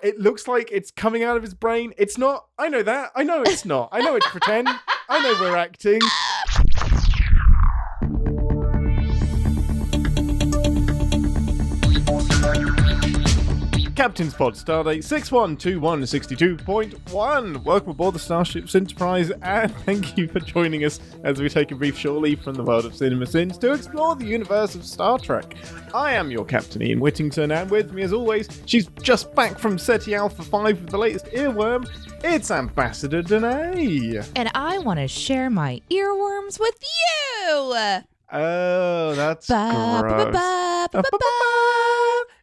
It looks like it's coming out of his brain. It's not. I know that. I know it's not. I know it's pretend. I know we're acting. Captain's Pod, Stardate 612162.1. Welcome aboard the Starship Enterprise, and thank you for joining us as we take a brief short leave from the world of CinemaSins to explore the universe of Star Trek. I am your Captain Ian Whittington, and with me as always, she's just back from SETI Alpha 5 with the latest earworm. It's Ambassador Deneé. And I want to share my earworms with you. Oh, that's gross.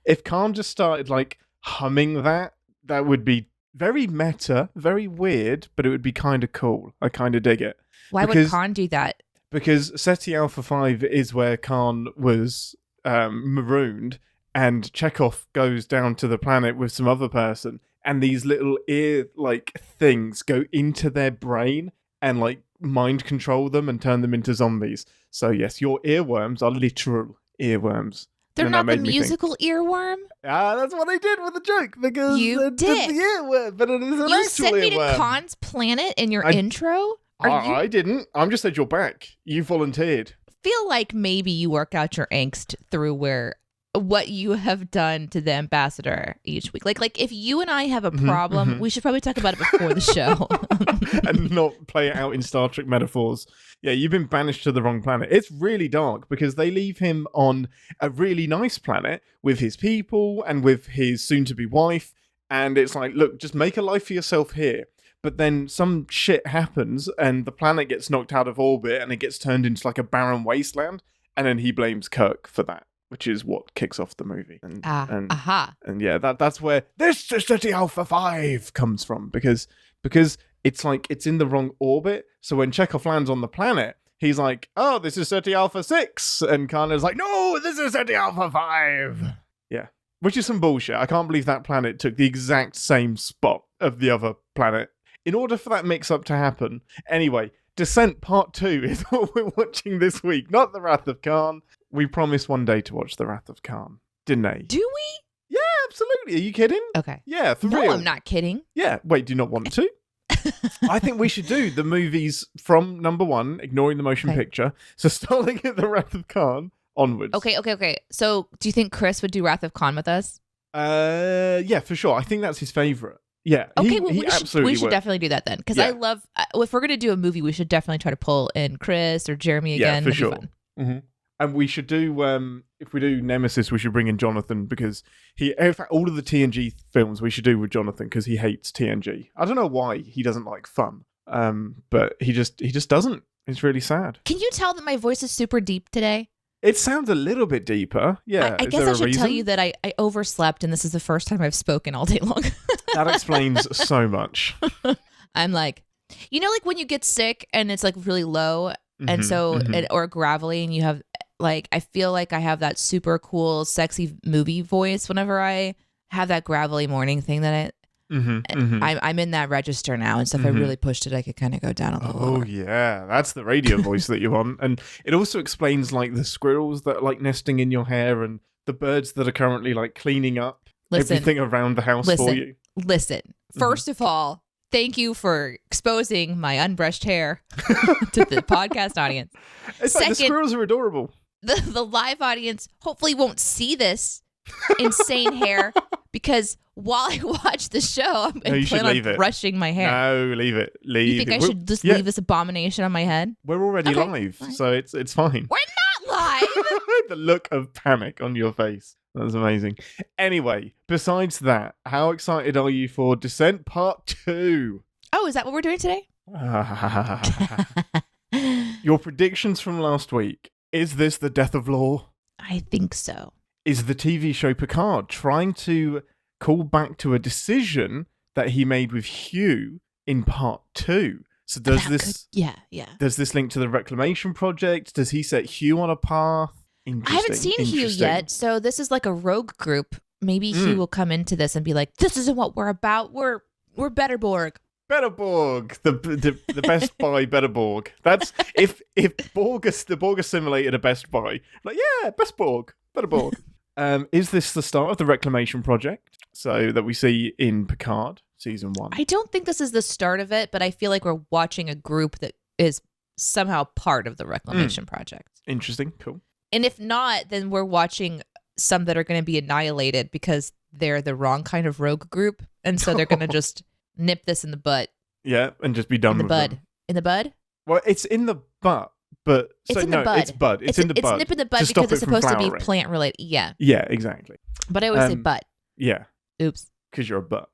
If Khan just started humming that would be very meta, very weird, but it would be kind of cool. I kind of dig it. Why would Khan do that? Because SETI Alpha 5 is where Khan was marooned, and Chekhov goes down to the planet with some other person, and these little ear-like things go into their brain and mind control them and turn them into zombies. So yes, your earworms are literal earworms. They're not the musical earworm? That's what I did with the joke, because you did the earworm, but it is an you actual sent me earworm. To Khan's planet in your intro? I didn't. I'm just said you're back. You volunteered. Feel like maybe you work out your angst through what you have done to the ambassador each week. Like if you and I have a problem, we should probably talk about it before the show. And not play it out in Star Trek metaphors. Yeah, you've been banished to the wrong planet. It's really dark because they leave him on a really nice planet with his people and with his soon-to-be wife. And it's like, look, just make a life for yourself here. But then some shit happens and the planet gets knocked out of orbit and it gets turned into a barren wasteland. And then he blames Kirk for that, which is what kicks off the movie. And yeah, that's where this is SETI Alpha 5 comes from, because it's in the wrong orbit. So when Chekhov lands on the planet, he's like, oh, this is SETI Alpha 6. And Khan is like, no, this is SETI Alpha 5. Yeah, which is some bullshit. I can't believe that planet took the exact same spot of the other planet in order for that mix-up to happen. Anyway, Descent Part 2 is what we're watching this week, not The Wrath of Khan. We promised one day to watch The Wrath of Khan, didn't they? Do we? Yeah, absolutely. Are you kidding? Okay. Yeah, for real. No, I'm not kidding. Yeah. Wait, do you not want to? I think we should do the movies from number one, ignoring the motion picture. So starting at The Wrath of Khan onwards. Okay. So do you think Chris would do Wrath of Khan with us? Yeah, for sure. I think that's his favorite. Yeah. Okay, we should definitely do that then. Because I love, if we're going to do a movie, we should definitely try to pull in Chris or Jeremy again. Yeah, for sure. Mm-hmm. And we should do, if we do Nemesis, we should bring in Jonathan, because in fact, all of the TNG films we should do with Jonathan, because he hates TNG. I don't know why he doesn't like fun, but he just doesn't. It's really sad. Can you tell that my voice is super deep today? It sounds a little bit deeper. Yeah. I guess I should tell you that I overslept, and this is the first time I've spoken all day long. That explains so much. I'm like when you get sick and it's really low, and so or gravelly, and you have I feel like I have that super cool, sexy movie voice whenever I have that gravelly morning thing that I'm in that register now. And so if I really pushed it, I could kind of go down a little lower. Yeah. That's the radio voice that you want. And it also explains the squirrels that are nesting in your hair, and the birds that are currently cleaning up everything around the house for you. Listen, first of all, thank you for exposing my unbrushed hair to the podcast audience. Second, the squirrels are adorable. The live audience hopefully won't see this insane hair, because while I watch the show, I'm planning on brushing my hair. No, leave it. You think I should just leave this abomination on my head? We're already live, so it's fine. We're not live! The look of panic on your face. That's amazing. Anyway, besides that, how excited are you for Descent Part 2? Oh, is that what we're doing today? Your predictions from last week. Is this the death of Lore? I think so. Is the TV show Picard trying to call back to a decision that he made with Hugh in Part 2? So does this link to the Reclamation Project? Does he set Hugh on a path? I haven't seen Hugh yet, so this is like a rogue group. Maybe Hugh will come into this and be like, "This isn't what we're about. We're Better Borg." Better Borg, the Best Buy Better Borg. That's if the Borg assimilated a Best Buy. Best Borg, Better Borg. Is this the start of the Reclamation Project? So that we see in Picard season 1. I don't think this is the start of it, but I feel like we're watching a group that is somehow part of the reclamation project. Interesting. Cool. And if not, then we're watching some that are going to be annihilated because they're the wrong kind of rogue group. And so they're going to just nip this in the butt. Yeah, and just be done with them. In the bud? Well, it's in the butt, but... It's so, in the bud. It's bud. It's in the bud. It's nip in the bud because it's supposed to be plant-related. Yeah. Yeah, exactly. But I always say butt. Yeah. Oops. Because you're a butt.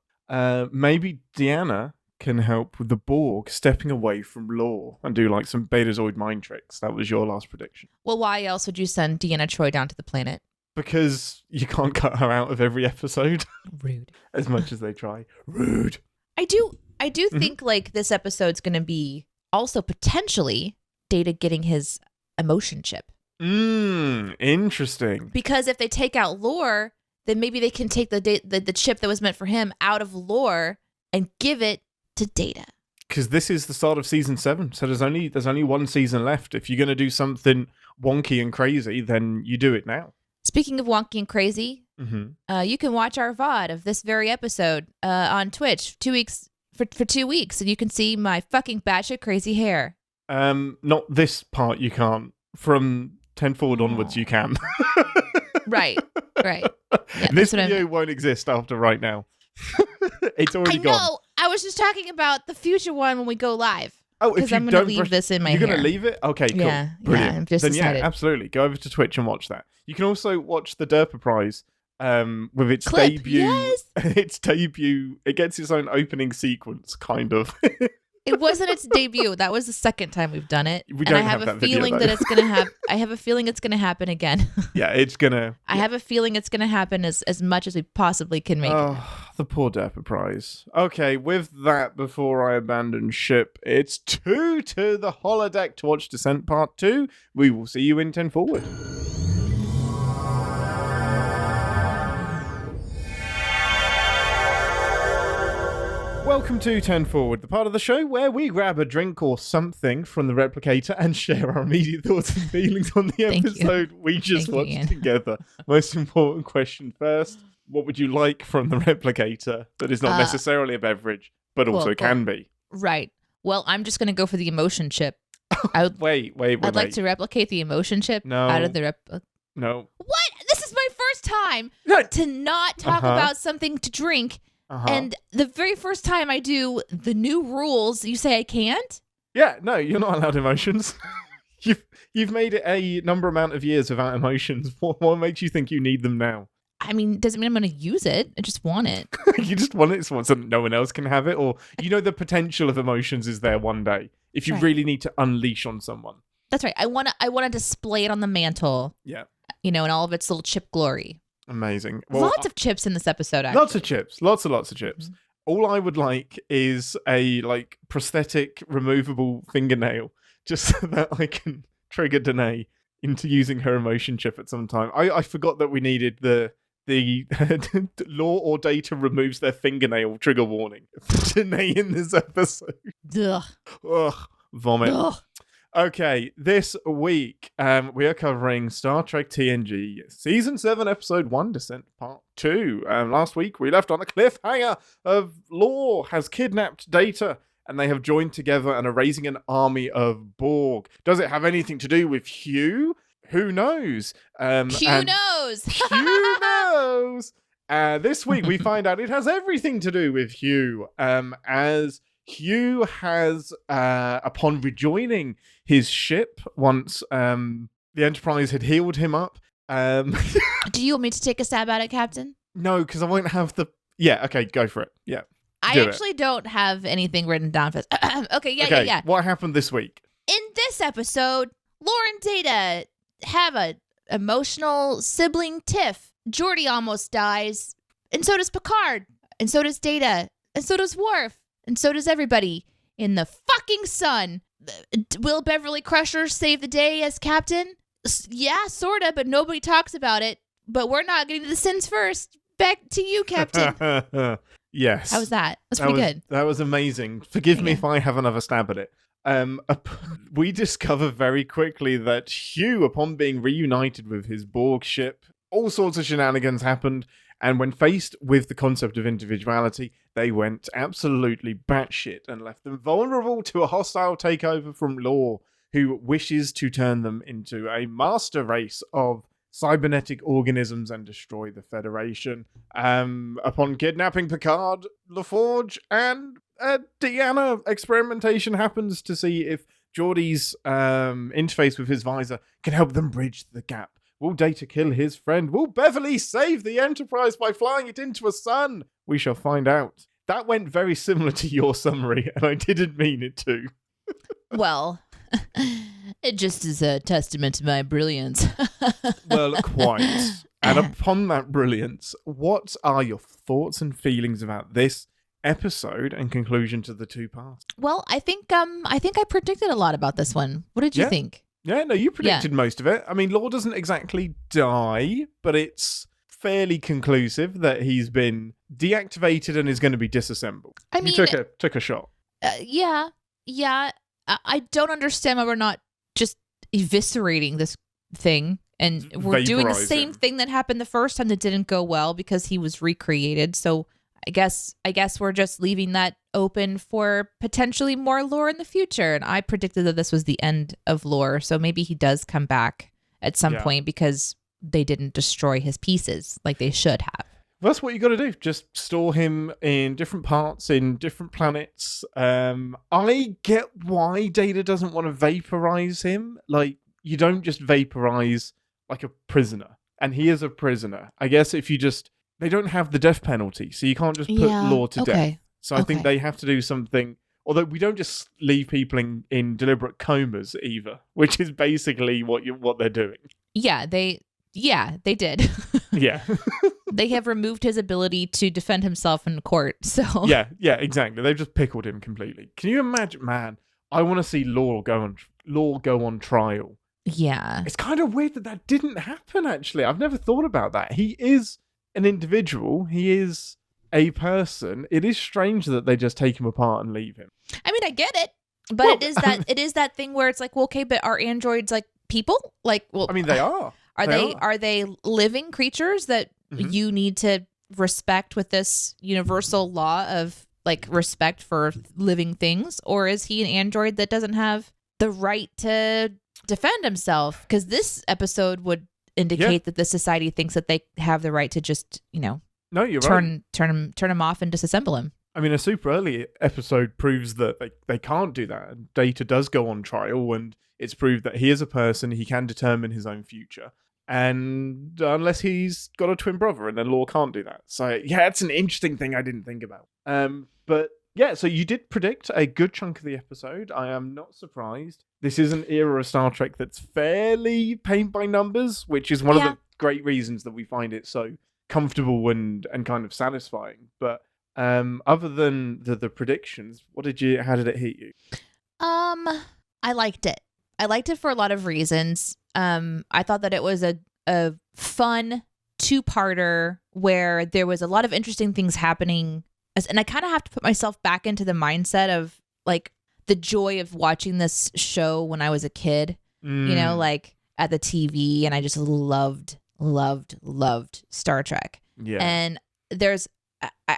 Maybe Deanna can help with the Borg stepping away from Law and do like some Betazoid mind tricks. That was your last prediction. Well, why else would you send Deanna Troi down to the planet? Because you can't cut her out of every episode. Rude. As much as they try. Rude. I do think like this episode's going to be also potentially Data getting his emotion chip. Interesting. Because if they take out Lore, then maybe they can take the chip that was meant for him out of Lore and give it to Data. Because this is the start of season 7, so there's only one season left. If you're going to do something wonky and crazy, then you do it now. Speaking of wonky and crazy, you can watch our VOD of this very episode on Twitch 2 weeks for 2 weeks, and you can see my fucking batshit crazy hair. Not this part you can't. From 10 forward onwards you can. Right. Yeah, this video won't exist after right now. It's already gone. No, I was just talking about the future one when we go live. Oh, if you I'm going to leave this in my hair. You're going to leave it? Okay, cool. Yeah, brilliant. I've just then decided. Yeah, absolutely. Go over to Twitch and watch that. You can also watch the Derpa Prize with its Clip. debut. Yes. Its debut. It gets its own opening sequence, kind of. It wasn't its debut. That was the second time we've done it. We don't have a that feeling video, that it's gonna have. I have a feeling it's gonna happen again. Yeah, it's gonna. I have a feeling it's gonna happen as much as we possibly can make it. The poor Derpa Prize. Okay, with that, before I abandon ship, it's 2 to the holodeck to watch Descent Part 2. We will see you in 10 forward. Welcome to 10 Forward, the part of the show where we grab a drink or something from the replicator and share our immediate thoughts and feelings on the episode we just watched together. Most important question first. What would you like from the replicator that is not necessarily a beverage, but also can be? Right. Well, I'm just going to go for the emotion chip. Wait. I'd like to replicate the emotion chip out of the No. What? This is my first time to not talk about something to drink. And the very first time I do the new rules, you say I can't? Yeah, no, you're not allowed emotions. You've made it a amount of years without emotions. What makes you think you need them now? I mean, doesn't mean I'm going to use it. I just want it. You just want it so no one else can have it? Or, the potential of emotions is there one day. If you really need to unleash on someone. That's right. I want to display it on the mantle. Yeah. In all of its little chip glory. Amazing. Well, lots of chips in this episode, actually. Lots of chips. Lots of chips. Mm-hmm. All I would like is a prosthetic removable fingernail just so that I can trigger Deneé into using her emotion chip at some time. I forgot that we needed the Law or Data removes their fingernail trigger warning for Deneé in this episode. Ugh. Vomit. Ugh. Okay, this week we are covering Star Trek TNG Season 7, Episode 1, Descent Part 2. Last week we left on a cliffhanger of Law has kidnapped Data and they have joined together and are raising an army of Borg. Does it have anything to do with Hugh? Who knows? Hugh knows! Hugh knows! This week we find out it has everything to do with Hugh, as Hugh has, upon rejoining his ship once the Enterprise had healed him up. Do you want me to take a stab at it, Captain? No, because I won't have the... Yeah, okay, go for it. Yeah. I actually don't have anything written down for this. Okay, yeah. What happened this week? In this episode, Lore and Data have a emotional sibling tiff. Geordi almost dies, and so does Picard, and so does Data, and so does Worf. And so does everybody in the fucking sun. Will Beverly Crusher save the day as captain? Yeah, sorta, but nobody talks about it. But we're not getting to the sins first. Back to you, Captain. Yes. How was that? That's pretty good. That was amazing. Forgive me if I have another stab at it. We discover very quickly that Hugh, upon being reunited with his Borg ship, all sorts of shenanigans happened, And when faced with the concept of individuality, they went absolutely batshit and left them vulnerable to a hostile takeover from Law, who wishes to turn them into a master race of cybernetic organisms and destroy the Federation. Upon kidnapping Picard, LaForge, and Deanna, experimentation happens to see if Geordi's interface with his visor can help them bridge the gap. Will Data kill his friend? Will Beverly save the Enterprise by flying it into a sun? We shall find out. That went very similar to your summary, and I didn't mean it to. Well, it just is a testament to my brilliance. Well, quite. And upon that brilliance, what are your thoughts and feelings about this episode and conclusion to the two parts? Well, I think I predicted a lot about this one. What did you think? Yeah, no, you predicted most of it. I mean, Law doesn't exactly die, but it's fairly conclusive that he's been deactivated and is going to be disassembled. I mean, you took a shot. Yeah. I don't understand why we're not just eviscerating this thing, and we're doing the same thing that happened the first time that didn't go well because he was recreated. So I guess we're just leaving that open for potentially more lore in the future. And I predicted that this was the end of lore, so maybe he does come back at some point because they didn't destroy his pieces like they should have. That's what you got to do. Just store him in different parts, in different planets. I get why Data doesn't want to vaporize him. Like, you don't just vaporize like a prisoner. And he is a prisoner. I guess if you just... They don't have the death penalty, so you can't just put Law to death. So I think they have to do something... Although we don't just leave people in deliberate comas either, which is basically what they're doing. Yeah, they did. Yeah. They have removed his ability to defend himself in court. So yeah, exactly. They've just pickled him completely. Can you imagine, man? I want to see Law go on trial. Yeah. It's kind of weird that didn't happen, actually. I've never thought about that. He is an individual. He is a person. It is strange that they just take him apart and leave him. I mean, I get it. But it is that thing where it's like, well, okay, but are androids like people? Like, well, I mean, they are. Are they living creatures that you need to respect with this universal law of like respect for living things? Or is he an android that doesn't have the right to defend himself? Because this episode would indicate that the society thinks that they have the right to just, no, you're right. Turn him off and disassemble him. I mean, a super early episode proves that they can't do that. And Data does go on trial, and it's proved that he is a person. He can determine his own future. And unless he's got a twin brother, and then Law can't do that. So, yeah, it's an interesting thing I didn't think about. But, yeah, so you did predict a good chunk of the episode. I am not surprised. This is an era of Star Trek that's fairly paint by numbers, which is one of the great reasons that we find it so comfortable and kind of satisfying. But other than the predictions, how did it hit you? I liked it. I liked it for a lot of reasons. I thought that it was a fun two-parter where there was a lot of interesting things happening. And I kind of have to put myself back into the mindset of like the joy of watching this show when I was a kid, like at the TV. And I just loved Star Trek. Yeah. And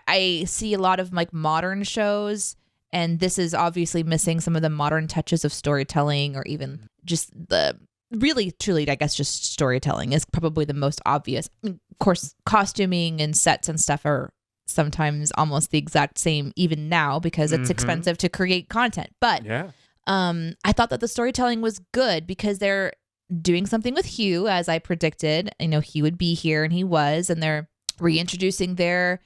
I see a lot of like modern shows, and this is obviously missing some of the modern touches of storytelling, or even just the really, truly, I guess, just storytelling is probably the most obvious. I mean, of course, costuming and sets and stuff are sometimes almost the exact same even now because it's expensive to create content. But I thought that the storytelling was good because they're doing something with Hugh, as I predicted. I know he would be here, and he was, and they're reintroducing their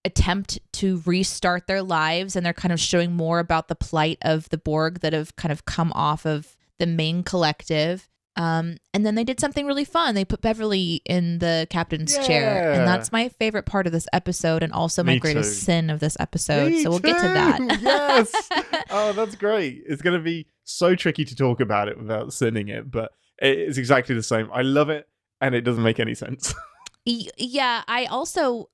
attempt to restart their lives, and they're kind of showing more about the plight of the Borg that have kind of come off of the main collective. And then they did something really fun. They put Beverly in the captain's chair, and that's my favorite part of this episode, and also my greatest sin of this episode. So we'll get to that. Yes. Oh, that's great. It's going to be so tricky to talk about it without sinning it, but it's exactly the same. I love it, and it doesn't make any sense. Yeah, I also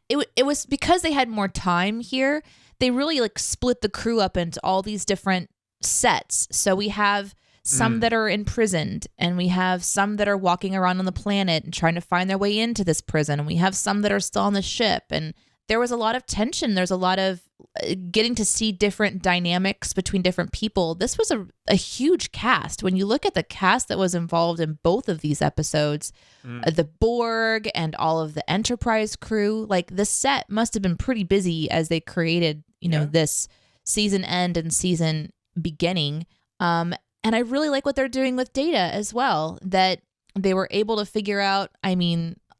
it was because they had more time here. They really like split the crew up into all these different sets. So we have some that are imprisoned, and we have some that are walking around on the planet and trying to find their way into this prison, and we have some that are still on the ship. And there was a lot of tension. There's a lot of getting to see different dynamics between different people. This was a huge cast. When you look at the cast that was involved in both of these episodes, the Borg and all of the Enterprise crew, like the set must have been pretty busy as they created, this season end and season beginning. And I really like what they're doing with Data as well, that they were able to figure out,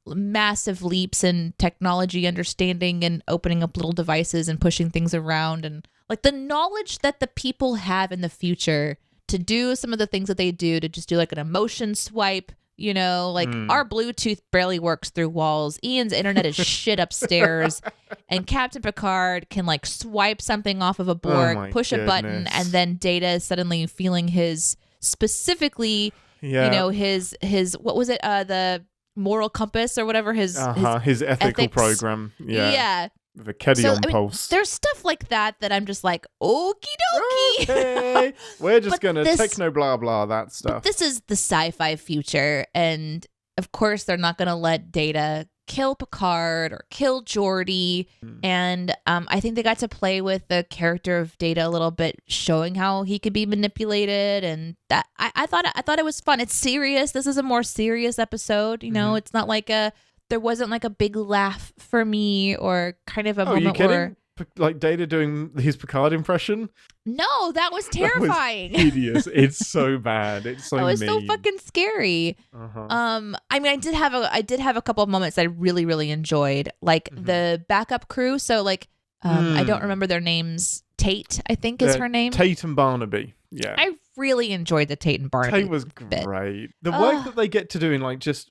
massive leaps in technology understanding and opening up little devices and pushing things around, and like the knowledge that the people have in the future to do some of the things that they do, to just do like an emotion swipe, our Bluetooth barely works through walls. Ian's internet is shit upstairs, and Captain Picard can like swipe something off of a Borg, push a button, and then Data is suddenly feeling his specifically, his what was it? The moral compass or whatever, his ethical program. The Kedion pulse. There's stuff like that I'm just like, okie dokie. Okay. We're just gonna techno blah blah that stuff. But this is the sci-fi future, and of course they're not gonna let Data kill Picard or kill Geordi. And I think they got to play with the character of Data a little bit, showing how he could be manipulated, and that I thought it was fun. It's serious. This is a more serious episode. It's not like there wasn't like a big laugh for me or kind of a moment where like Data doing his Picard impression. No, that was terrifying. That was hideous. It's so bad. It's so mean. It was mean. so fucking scary. I did have a couple of moments I really, really enjoyed, like the backup crew. So like, I don't remember their names. Tate, I think is her name. Tate and Barnaby. Yeah. I really enjoyed the Tate and Barnaby. Tate was great. The work that they get to do in like just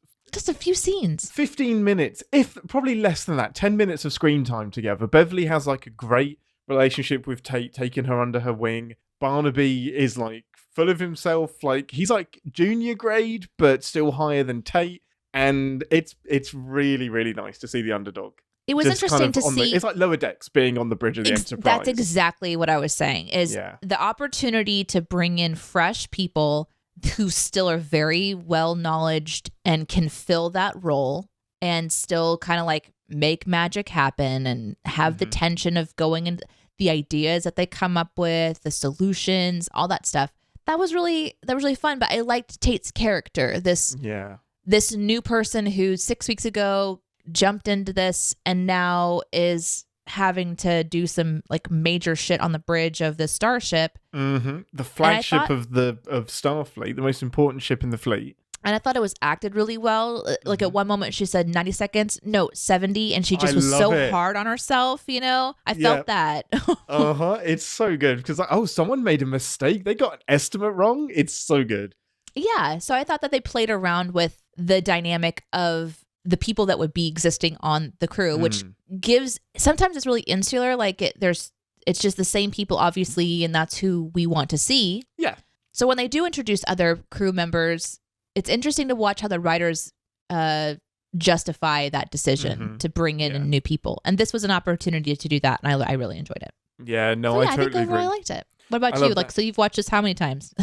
a few scenes. 15 minutes, if probably less than that, 10 minutes of screen time together. Beverly has like a great relationship with Tate, taking her under her wing. Barnaby is like full of himself. Like he's like junior grade, but still higher than Tate. And it's really, really nice to see the underdog. It was interesting to see. It's like Lower Decks being on the bridge of the Enterprise. That's exactly what I was saying, is the opportunity to bring in fresh people who still are very well knowledged and can fill that role and still kind of like make magic happen and have the tension of going into the ideas that they come up with, the solutions, all that stuff. That was really fun. But I liked Tate's character, this new person who 6 weeks ago jumped into this and now is having to do some like major shit on the bridge of the starship. The flagship of Starfleet, the most important ship in the fleet. And I thought it was acted really well. Like at one moment she said 90 seconds, no, 70. And she just was so hard on herself, I felt that. It's so good because someone made a mistake. They got an estimate wrong. It's so good. Yeah. So I thought that they played around with the dynamic of the people that would be existing on the crew, which sometimes it's really insular. Like it's just the same people, obviously, and that's who we want to see. Yeah. So when they do introduce other crew members, it's interesting to watch how the writers justify that decision to bring in new people. And this was an opportunity to do that, and I really enjoyed it. Yeah, no, I totally think overall agree. I liked it. What about you? Like, so you've watched this how many times?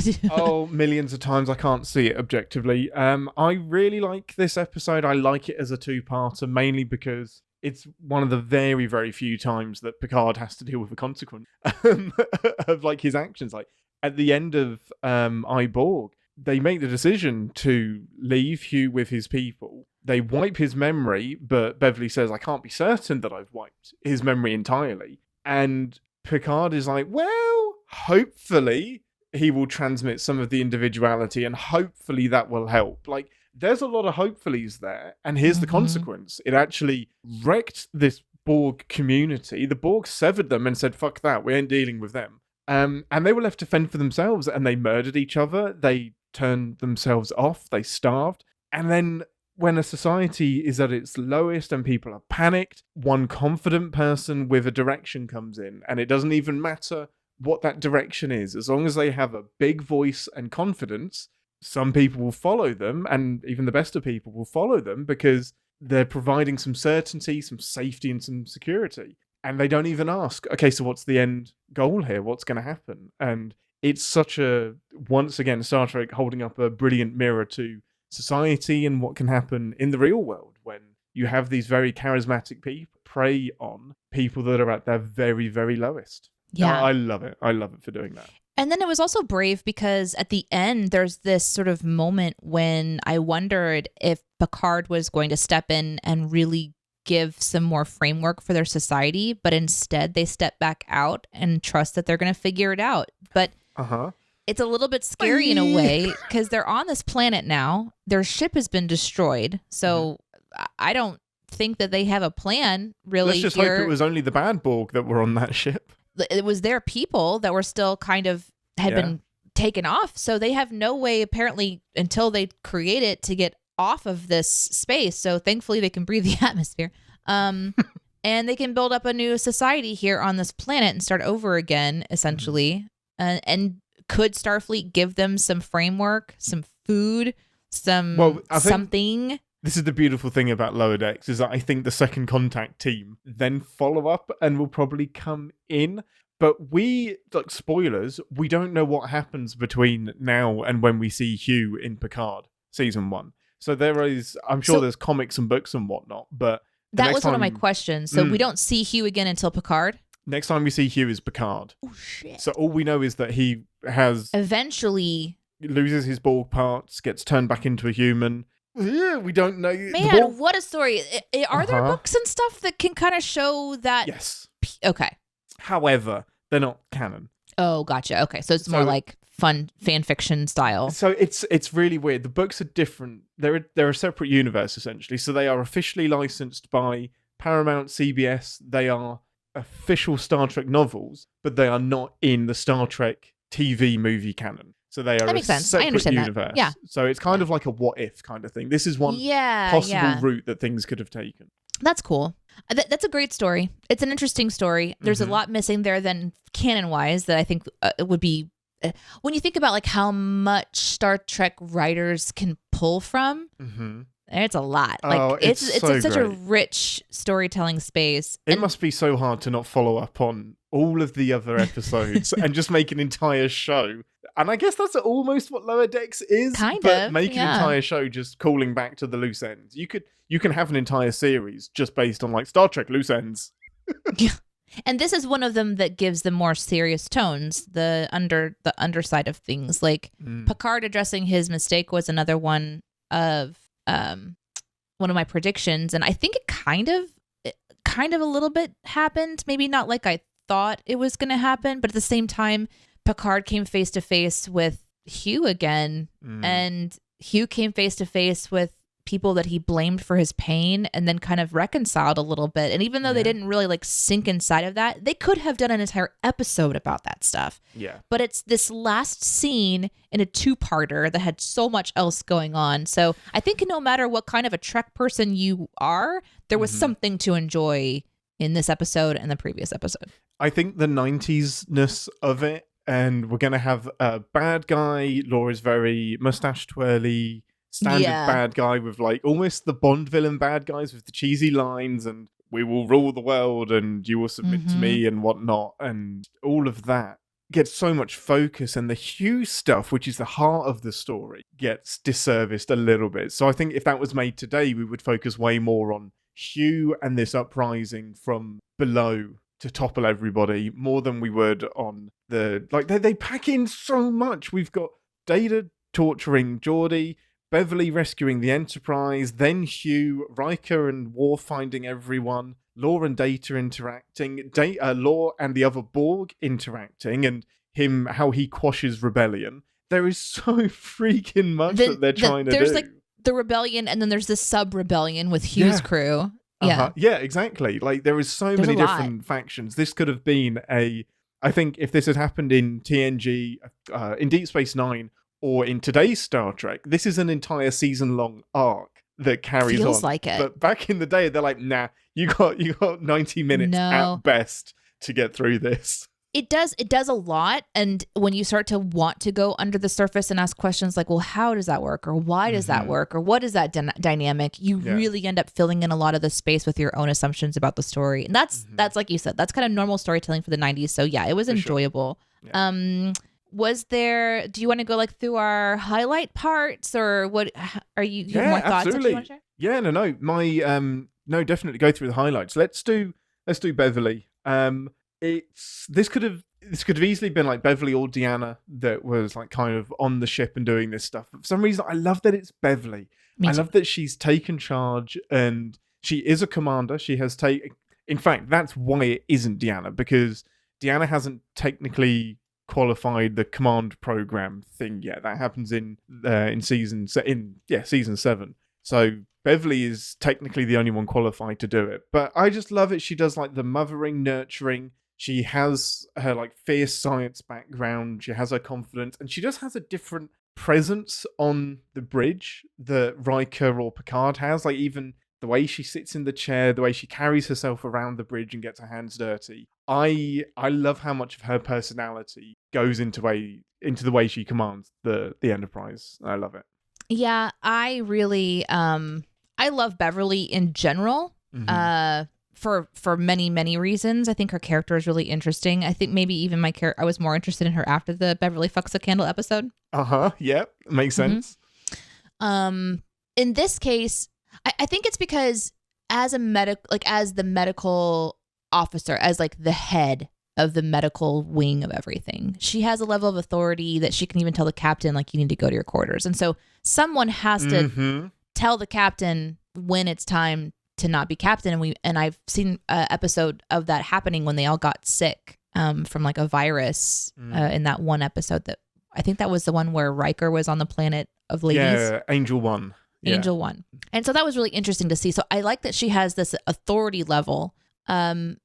Millions of times. I can't see it objectively. I really like this episode. I like it as a two-parter, mainly because it's one of the very, very few times that Picard has to deal with the consequence of like his actions. Like at the end of Borg, they make the decision to leave Hugh with his people. They wipe his memory, but Beverly says, I can't be certain that I've wiped his memory entirely. And Picard is like, well, hopefully he will transmit some of the individuality and hopefully that will help. Like, there's a lot of hopefullys there. And here's the consequence. It actually wrecked this Borg community. The Borg severed them and said, fuck that, we ain't dealing with them. And they were left to fend for themselves, and they murdered each other. They turned themselves off. They starved. And then when a society is at its lowest and people are panicked, one confident person with a direction comes in, and it doesn't even matter what that direction is. As long as they have a big voice and confidence, some people will follow them, and even the best of people will follow them because they're providing some certainty, some safety, and some security. And they don't even ask, okay, so what's the end goal here? What's going to happen? And it's such a, once again, Star Trek holding up a brilliant mirror to society and what can happen in the real world when you have these very charismatic people prey on people that are at their very, very lowest. Yeah. I love it. I love it for doing that. And then it was also brave because at the end, there's this sort of moment when I wondered if Picard was going to step in and really give some more framework for their society, but instead they step back out and trust that they're going to figure it out. But it's a little bit scary in a way because they're on this planet now. Their ship has been destroyed. So I don't think that they have a plan really. Let's just hope it was only the bad Borg that were on that ship. It was their people that were still kind of had been taken off. So they have no way, apparently, until they create it to get off of this space. So thankfully they can breathe the atmosphere. And they can build up a new society here on this planet and start over again, essentially. And could Starfleet give them some framework, some food, something? This is the beautiful thing about Lower Decks, is that I think the Second Contact team then follow up and will probably come in. But we, like, spoilers, we don't know what happens between now and when we see Hugh in Picard, season 1. So there is, I'm sure there's comics and books and whatnot, but... That was one of my questions. So we don't see Hugh again until Picard? Next time we see Hugh is Picard. Oh, shit. So all we know is that he has... Eventually... loses his Borg parts, gets turned back into a human... We don't know. Man, what a story. Are there books and stuff that can kind of show that? Yes. Okay. However, they're not canon. Oh, gotcha. Okay. So it's more like fun fan fiction style. So it's really weird. The books are different. They're a separate universe, essentially. So they are officially licensed by Paramount, CBS. They are official Star Trek novels, but they are not in the Star Trek TV movie canon. So they are a separate universe. Yeah. So it's kind of like a what if kind of thing. This is one possible route that things could have taken. That's cool. That's a great story. It's an interesting story. There's a lot missing there than canon-wise that I think it would be... when you think about like how much Star Trek writers can pull from, it's a lot. Like it's such a rich storytelling space. It must be so hard to not follow up on all of the other episodes and just make an entire show. And I guess that's almost what Lower Decks is. But make an entire show just calling back to the loose ends. You can have an entire series just based on like Star Trek loose ends. Yeah. And this is one of them that gives the more serious tones, the underside of things. Like Picard addressing his mistake was another one of my predictions, and I think it kind of a little bit happened. Maybe not like I thought it was going to happen, but at the same time, Picard came face to face with Hugh again, and Hugh came face to face with people that he blamed for his pain and then kind of reconciled a little bit. And even though they didn't really like sink inside of that, they could have done an entire episode about that stuff. Yeah. But it's this last scene in a two-parter that had so much else going on. So I think no matter what kind of a Trek person you are, there was something to enjoy in this episode and the previous episode. I think the 90s-ness of it, and we're going to have a bad guy. Laura's very mustache twirly, standard bad guy with like almost the Bond villain bad guys with the cheesy lines and we will rule the world and you will submit to me and whatnot, and all of that gets so much focus, and the Hugh stuff, which is the heart of the story, gets disserviced a little bit. So I think if that was made today, we would focus way more on Hugh and this uprising from below to topple everybody more than we would on the like they pack in so much. We've got Data torturing Geordi, Beverly rescuing the Enterprise, then Hugh, Riker and Worf finding everyone, Law and Data interacting, Law and the other Borg interacting, and him, how he quashes rebellion. There is so freaking much that they're trying to do. There's like the rebellion, and then there's the sub-rebellion with Hugh's crew. Yeah. Yeah, exactly. Like there is so many different factions. This could have been I think if this had happened in TNG, in Deep Space Nine, or in today's Star Trek, this is an entire season-long arc that carries on. Feels like it. But back in the day, they're like, nah, you got 90 minutes at best to get through this. It does a lot, and when you start to want to go under the surface and ask questions like, well, how does that work, or why does that work, or what is that dynamic, you really end up filling in a lot of the space with your own assumptions about the story. And that's like you said, that's kind of normal storytelling for the 90s. So yeah, it was enjoyable. Sure. Yeah. Was there? Do you want to go like through our highlight parts, or what? Are you have more thoughts that you want to share? Yeah, no. No, definitely go through the highlights. Let's do Beverly. This could have easily been like Beverly or Deanna that was like kind of on the ship and doing this stuff. But for some reason, I love that it's Beverly. Me I too. love that she's taken charge and she is a commander. She has taken. In fact, that's why it isn't Deanna, because Deanna hasn't technically qualified the command program thing yet. That happens in season 7. So Beverly is technically the only one qualified to do it. But I just love it. She does like the mothering, nurturing. She has her like fierce science background. She has her confidence, and she just has a different presence on the bridge that Riker or Picard has. Like even the way she sits in the chair, the way she carries herself around the bridge and gets her hands dirty. I love how much of her personality goes into the way she commands the Enterprise. I love it. Yeah, I really I love Beverly in general. For many reasons. I think her character is really interesting. I think maybe even I was more interested in her after the Beverly fucks a candle episode. Yeah, makes sense. In this case, I think it's because as the medical officer, as like the head of the medical wing of everything, she has a level of authority that she can even tell the captain, like, you need to go to your quarters. And so someone has to tell the captain when it's time to not be captain. And I've seen an episode of that happening when they all got sick from like a virus in that one episode that I think that was the one where Riker was on the planet of ladies. Yeah, Angel 1. Angel 1. And so that was really interesting to see. So I like that she has this authority level. And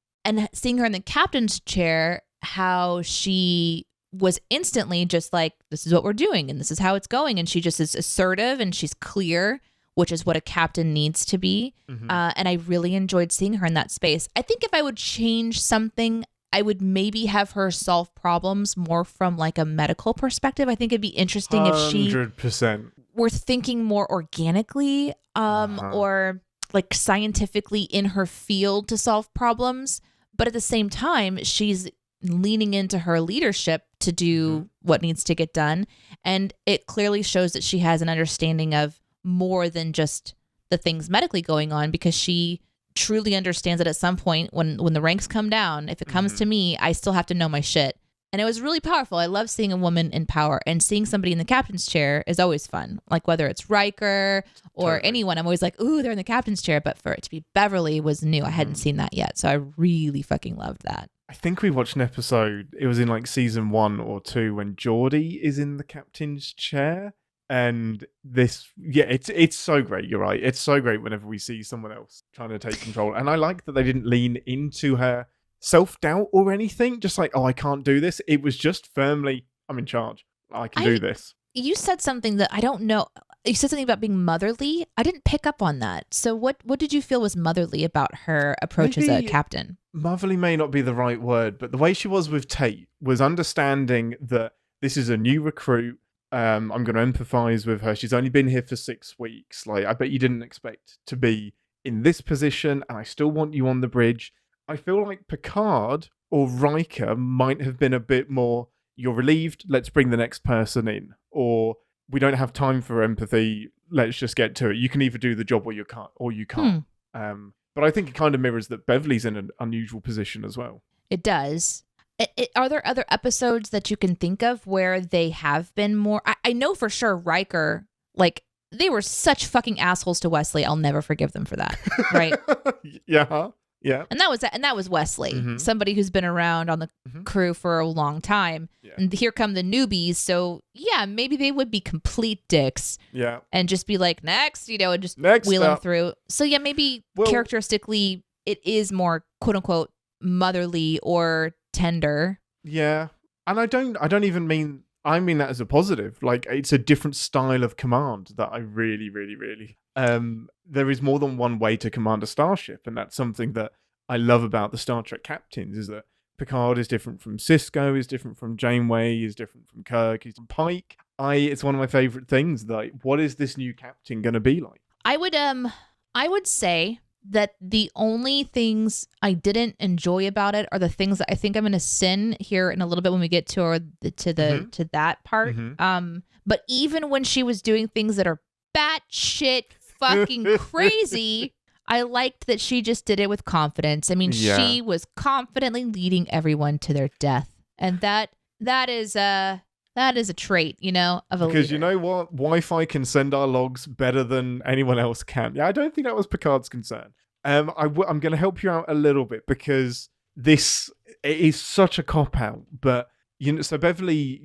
seeing her in the captain's chair, how she was instantly just like, this is what we're doing and this is how it's going. And she just is assertive and she's clear, which is what a captain needs to be. And I really enjoyed seeing her in that space. I think if I would change something, I would maybe have her solve problems more from like a medical perspective. I think it'd be interesting if she 100%. were thinking more organically or like scientifically in her field to solve problems. But at the same time, she's leaning into her leadership to do what needs to get done. And it clearly shows that she has an understanding of more than just the things medically going on, because she truly understands that at some point when the ranks come down, if it comes to me, I still have to know my shit. And it was really powerful. I love seeing a woman in power, and seeing somebody in the captain's chair is always fun. Like whether it's Riker or anyone, I'm always like, ooh, they're in the captain's chair. But for it to be Beverly was new. I hadn't seen that yet. So I really fucking loved that. I think we watched an episode, it was in like season 1 or 2 when Geordi is in the captain's chair. And it's so great. You're right. It's so great whenever we see someone else trying to take control. And I like that they didn't lean into her self-doubt or anything. Just like, oh, I can't do this. It was just firmly, I'm in charge. I can do this. You said something that I don't know. You said something about being motherly. I didn't pick up on that. So what did you feel was motherly about her approach as a captain? Motherly may not be the right word, but the way she was with Tate was understanding that this is a new recruit. I'm going to empathize with her. She's only been here for 6 weeks. Like, I bet you didn't expect to be in this position, and I still want you on the bridge. I feel like Picard or Riker might have been a bit more, you're relieved, let's bring the next person in. Or we don't have time for empathy, let's just get to it. You can either do the job or you can't. But I think it kind of mirrors that Beverly's in an unusual position as well. It does. Are there other episodes that you can think of where they have been more? I know for sure Riker, like, they were such fucking assholes to Wesley. I'll never forgive them for that. Right? Yeah. And that was Wesley, somebody who's been around on the crew for a long time. Yeah. And here come the newbies. So yeah, maybe they would be complete dicks. Yeah. And just be like, next, and just wheel them through. So yeah, maybe characteristically it is more quote unquote motherly or tender. Yeah. And I mean that as a positive. Like, it's a different style of command that I really, really, really there is more than one way to command a starship, and that's something that I love about the Star Trek captains, is that Picard is different from Sisko, is different from Janeway, is different from Kirk, he's from Pike. It's one of my favorite things. Like, what is this new captain going to be like? I would say that the only things I didn't enjoy about it are the things that I think I'm going to sin here in a little bit when we get to to that part. But even when she was doing things that are batshit fucking crazy, I liked that she just did it with confidence. I mean, she was confidently leading everyone to their death, and that is a trait, of a leader. Because you know what? Wi-Fi can send our logs better than anyone else can. Yeah, I don't think that was Picard's concern. I'm going to help you out a little bit because it is such a cop-out. But, so Beverly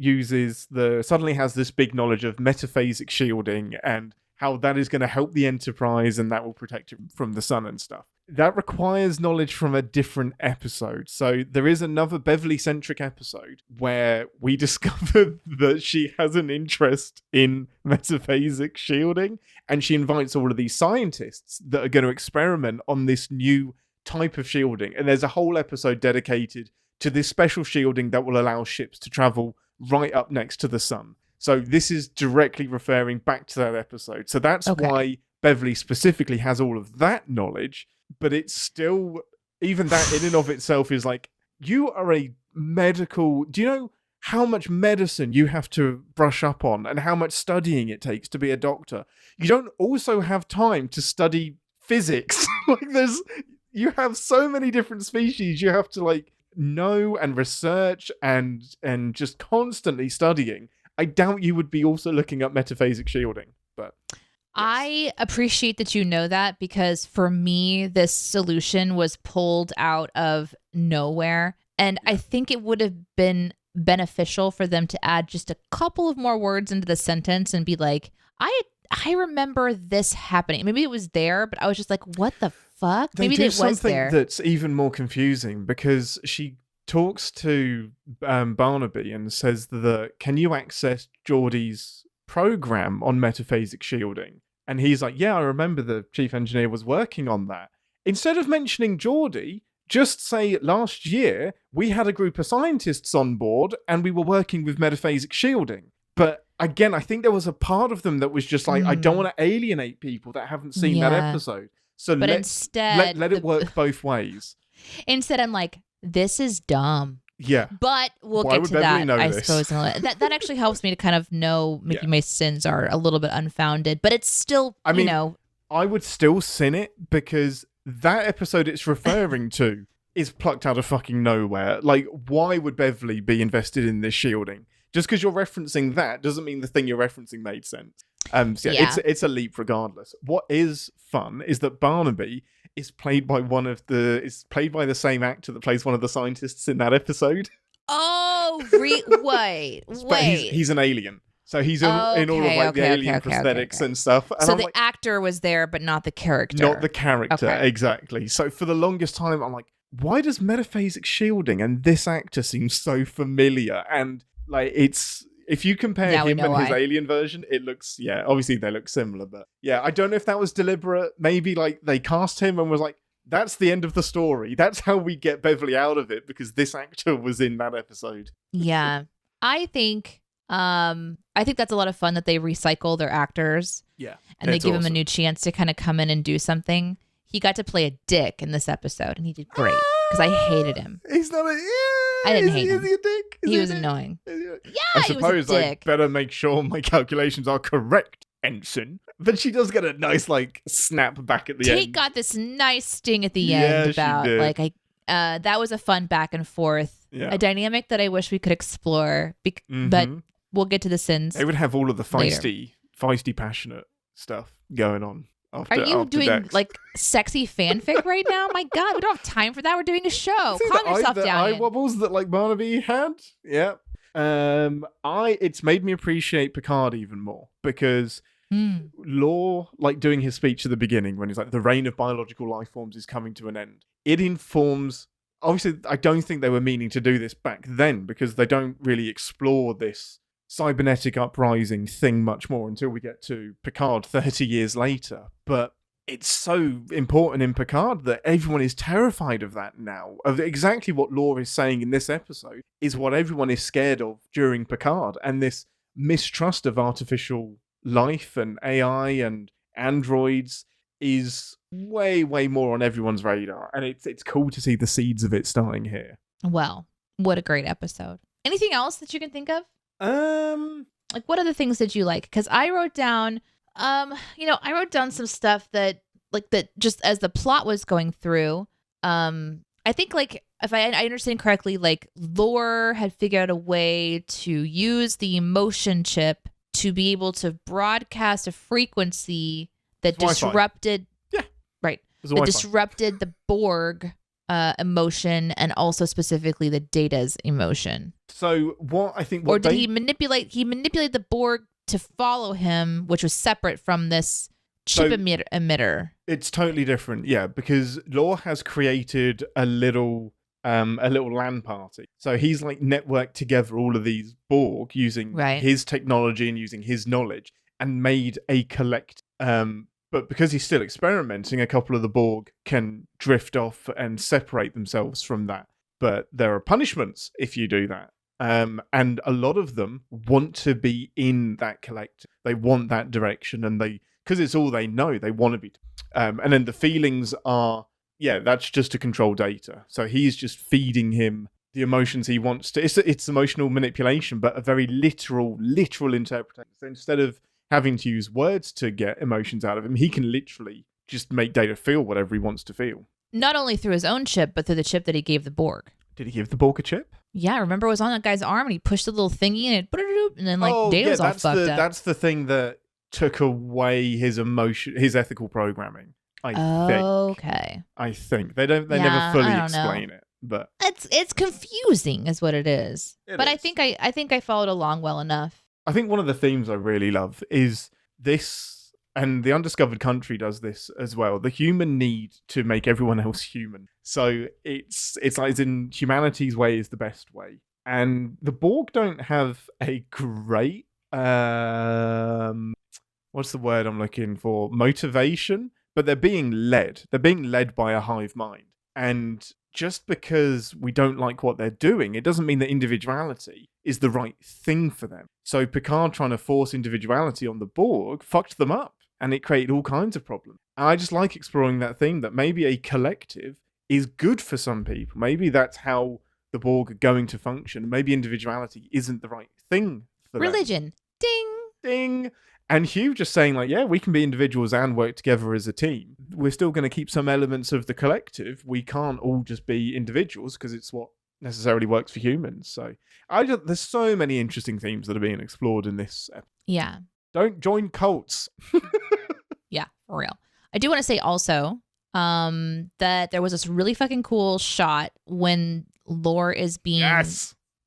suddenly has this big knowledge of metaphasic shielding and how that is going to help the Enterprise and that will protect it from the sun and stuff. That requires knowledge from a different episode. So there is another Beverly-centric episode where we discover that she has an interest in metaphasic shielding, and she invites all of these scientists that are going to experiment on this new type of shielding. And there's a whole episode dedicated to this special shielding that will allow ships to travel right up next to the sun. So this is directly referring back to that episode. So that's why Beverly specifically has all of that knowledge. But it's still, even that in and of itself is like, you are a medical, do you know how much medicine you have to brush up on and how much studying it takes to be a doctor? You don't also have time to study physics. You have so many different species you have to know and research and just constantly studying. I doubt you would be also looking up metaphasic shielding, but... I appreciate that you know that, because for me, this solution was pulled out of nowhere. And I think it would have been beneficial for them to add just a couple of more words into the sentence and be like, I remember this happening. Maybe it was there, but I was just like, what the fuck? Maybe it was there. That's even more confusing because she talks to Barnaby and says that, can you access Geordi's program on metaphasic shielding? And he's like, yeah, I remember the chief engineer was working on that. Instead of mentioning Geordi, just say last year we had a group of scientists on board and we were working with metaphasic shielding. But again, I think there was a part of them that was just like, I don't want to alienate people that haven't seen that episode. So instead, let it work both ways. Instead, I'm like, this is dumb. Yeah. But we'll get to that, I suppose. That actually helps me to kind of know maybe my sins are a little bit unfounded, but it's still, I would still sin it because that episode it's referring to is plucked out of fucking nowhere. Like, why would Beverly be invested in this shielding? Just because you're referencing that doesn't mean the thing you're referencing made sense. It's a leap regardless. What is fun is that Barnaby is played by the same actor that plays one of the scientists in that episode. Oh, wait. He's an alien. So he's in all of the alien prosthetics and stuff. And so the actor was there, but not the character. Not the character, exactly. So for the longest time, I'm like, why does metaphasic shielding and this actor seem so familiar? And if you compare him and his alien version, it looks, obviously they look similar, but I don't know if that was deliberate. Maybe they cast him and was like, that's the end of the story. That's how we get Beverly out of it because this actor was in that episode. Yeah. I think that's a lot of fun that they recycle their actors. Yeah. And they give him a new chance to kind of come in and do something. He got to play a dick in this episode and he did great because I hated him. He's not I didn't hate him. Is he a dick? He was annoying. I suppose I better make sure my calculations are correct, Ensign. But she does get a nice snap back at the end. Kate got this nice sting at the end about that was a fun back and forth, a dynamic that I wish we could explore. But we'll get to the sins. They would have all of the feisty, passionate stuff going on. Are you doing sexy fanfic right now? My God, we don't have time for that. We're doing a show. Calm yourself down. Eye wobbles that Barnaby had. Yeah. It's made me appreciate Picard even more because Lore, doing his speech at the beginning when he's like, the reign of biological life forms is coming to an end. It informs. Obviously, I don't think they were meaning to do this back then because they don't really explore this cybernetic uprising thing much more until we get to Picard 30 years later. But it's so important in Picard that everyone is terrified of that now. Of exactly what Lore is saying in this episode is what everyone is scared of during Picard. And this mistrust of artificial life and AI and androids is way, way more on everyone's radar. And it's cool to see the seeds of it starting here. Well, what a great episode. Anything else that you can think of? Like, what other things did you like? Because I wrote down, I wrote down some stuff that just as the plot was going through, I think, like, if I understand correctly, like, Lore had figured out a way to use the emotion chip to be able to broadcast a frequency that disrupted. Yeah. Right. That disrupted the Borg emotion and also specifically the Data's emotion. So what I think... Or did he manipulate the Borg to follow him, which was separate from this chip emitter? It's totally different, yeah, because Lore has created a little LAN party. So he's like networked together all of these Borg using his technology and using his knowledge and made a collect. But because he's still experimenting, a couple of the Borg can drift off and separate themselves from that. But there are punishments if you do that. And a lot of them want to be in that collective. They want that direction, and because it's all they know, they want to be. And then the feelings are, that's just to control Data. So he's just feeding him the emotions he wants to. It's emotional manipulation, but a very literal interpretation. So instead of having to use words to get emotions out of him, he can literally just make Data feel whatever he wants to feel. Not only through his own chip, but through the chip that he gave the Borg. Did he give the Borg a chip? Yeah, remember it was on that guy's arm and he pushed the little thingy and then Data was all fucked up. That's the thing that took away his ethical programming. I think. Okay. I think they never fully explain it, but it's confusing, is what it is. It is. I think I followed along well enough. I think one of the themes I really love is this, and the Undiscovered Country does this as well. The human need to make everyone else human. So it's like in humanity's way is the best way, and the Borg don't have a great what's the word I'm looking for? Motivation. But they're being led. They're being led by a hive mind. And just because we don't like what they're doing, it doesn't mean that individuality is the right thing for them. So Picard trying to force individuality on the Borg fucked them up. And it created all kinds of problems. And I just like exploring that thing that maybe a collective is good for some people. Maybe that's how the Borg are going to function. Maybe individuality isn't the right thing for them. Religion. Ding. Ding. And Hugh just saying, like, yeah, we can be individuals and work together as a team. We're still going to keep some elements of the collective. We can't all just be individuals because it's what necessarily works for humans. So there's so many interesting themes that are being explored in this episode. Yeah. Don't join cults. Yeah, for real. I do want to say also that there was this really fucking cool shot when Lore is being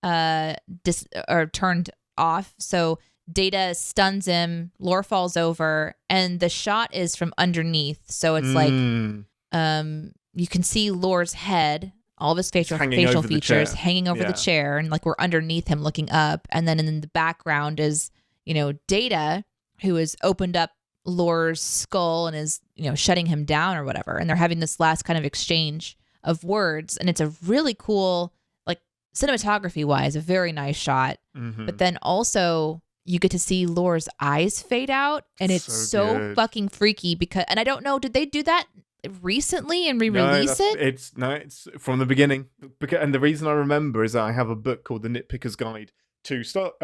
turned off. So Data stuns him, Lore falls over, and the shot is from underneath. So it's like you can see Lore's head, all of his facial features hanging over the chair, and like we're underneath him looking up. And then in the background is, Data, who has opened up Lore's skull and is, shutting him down or whatever. And they're having this last kind of exchange of words. And it's a really cool, like, cinematography wise, a very nice shot. Mm-hmm. But then also you get to see Lore's eyes fade out, and it's so fucking freaky and I don't know, did they do that recently and re-release it? It's from the beginning. And the reason I remember is that I have a book called The Nitpicker's Guide to Star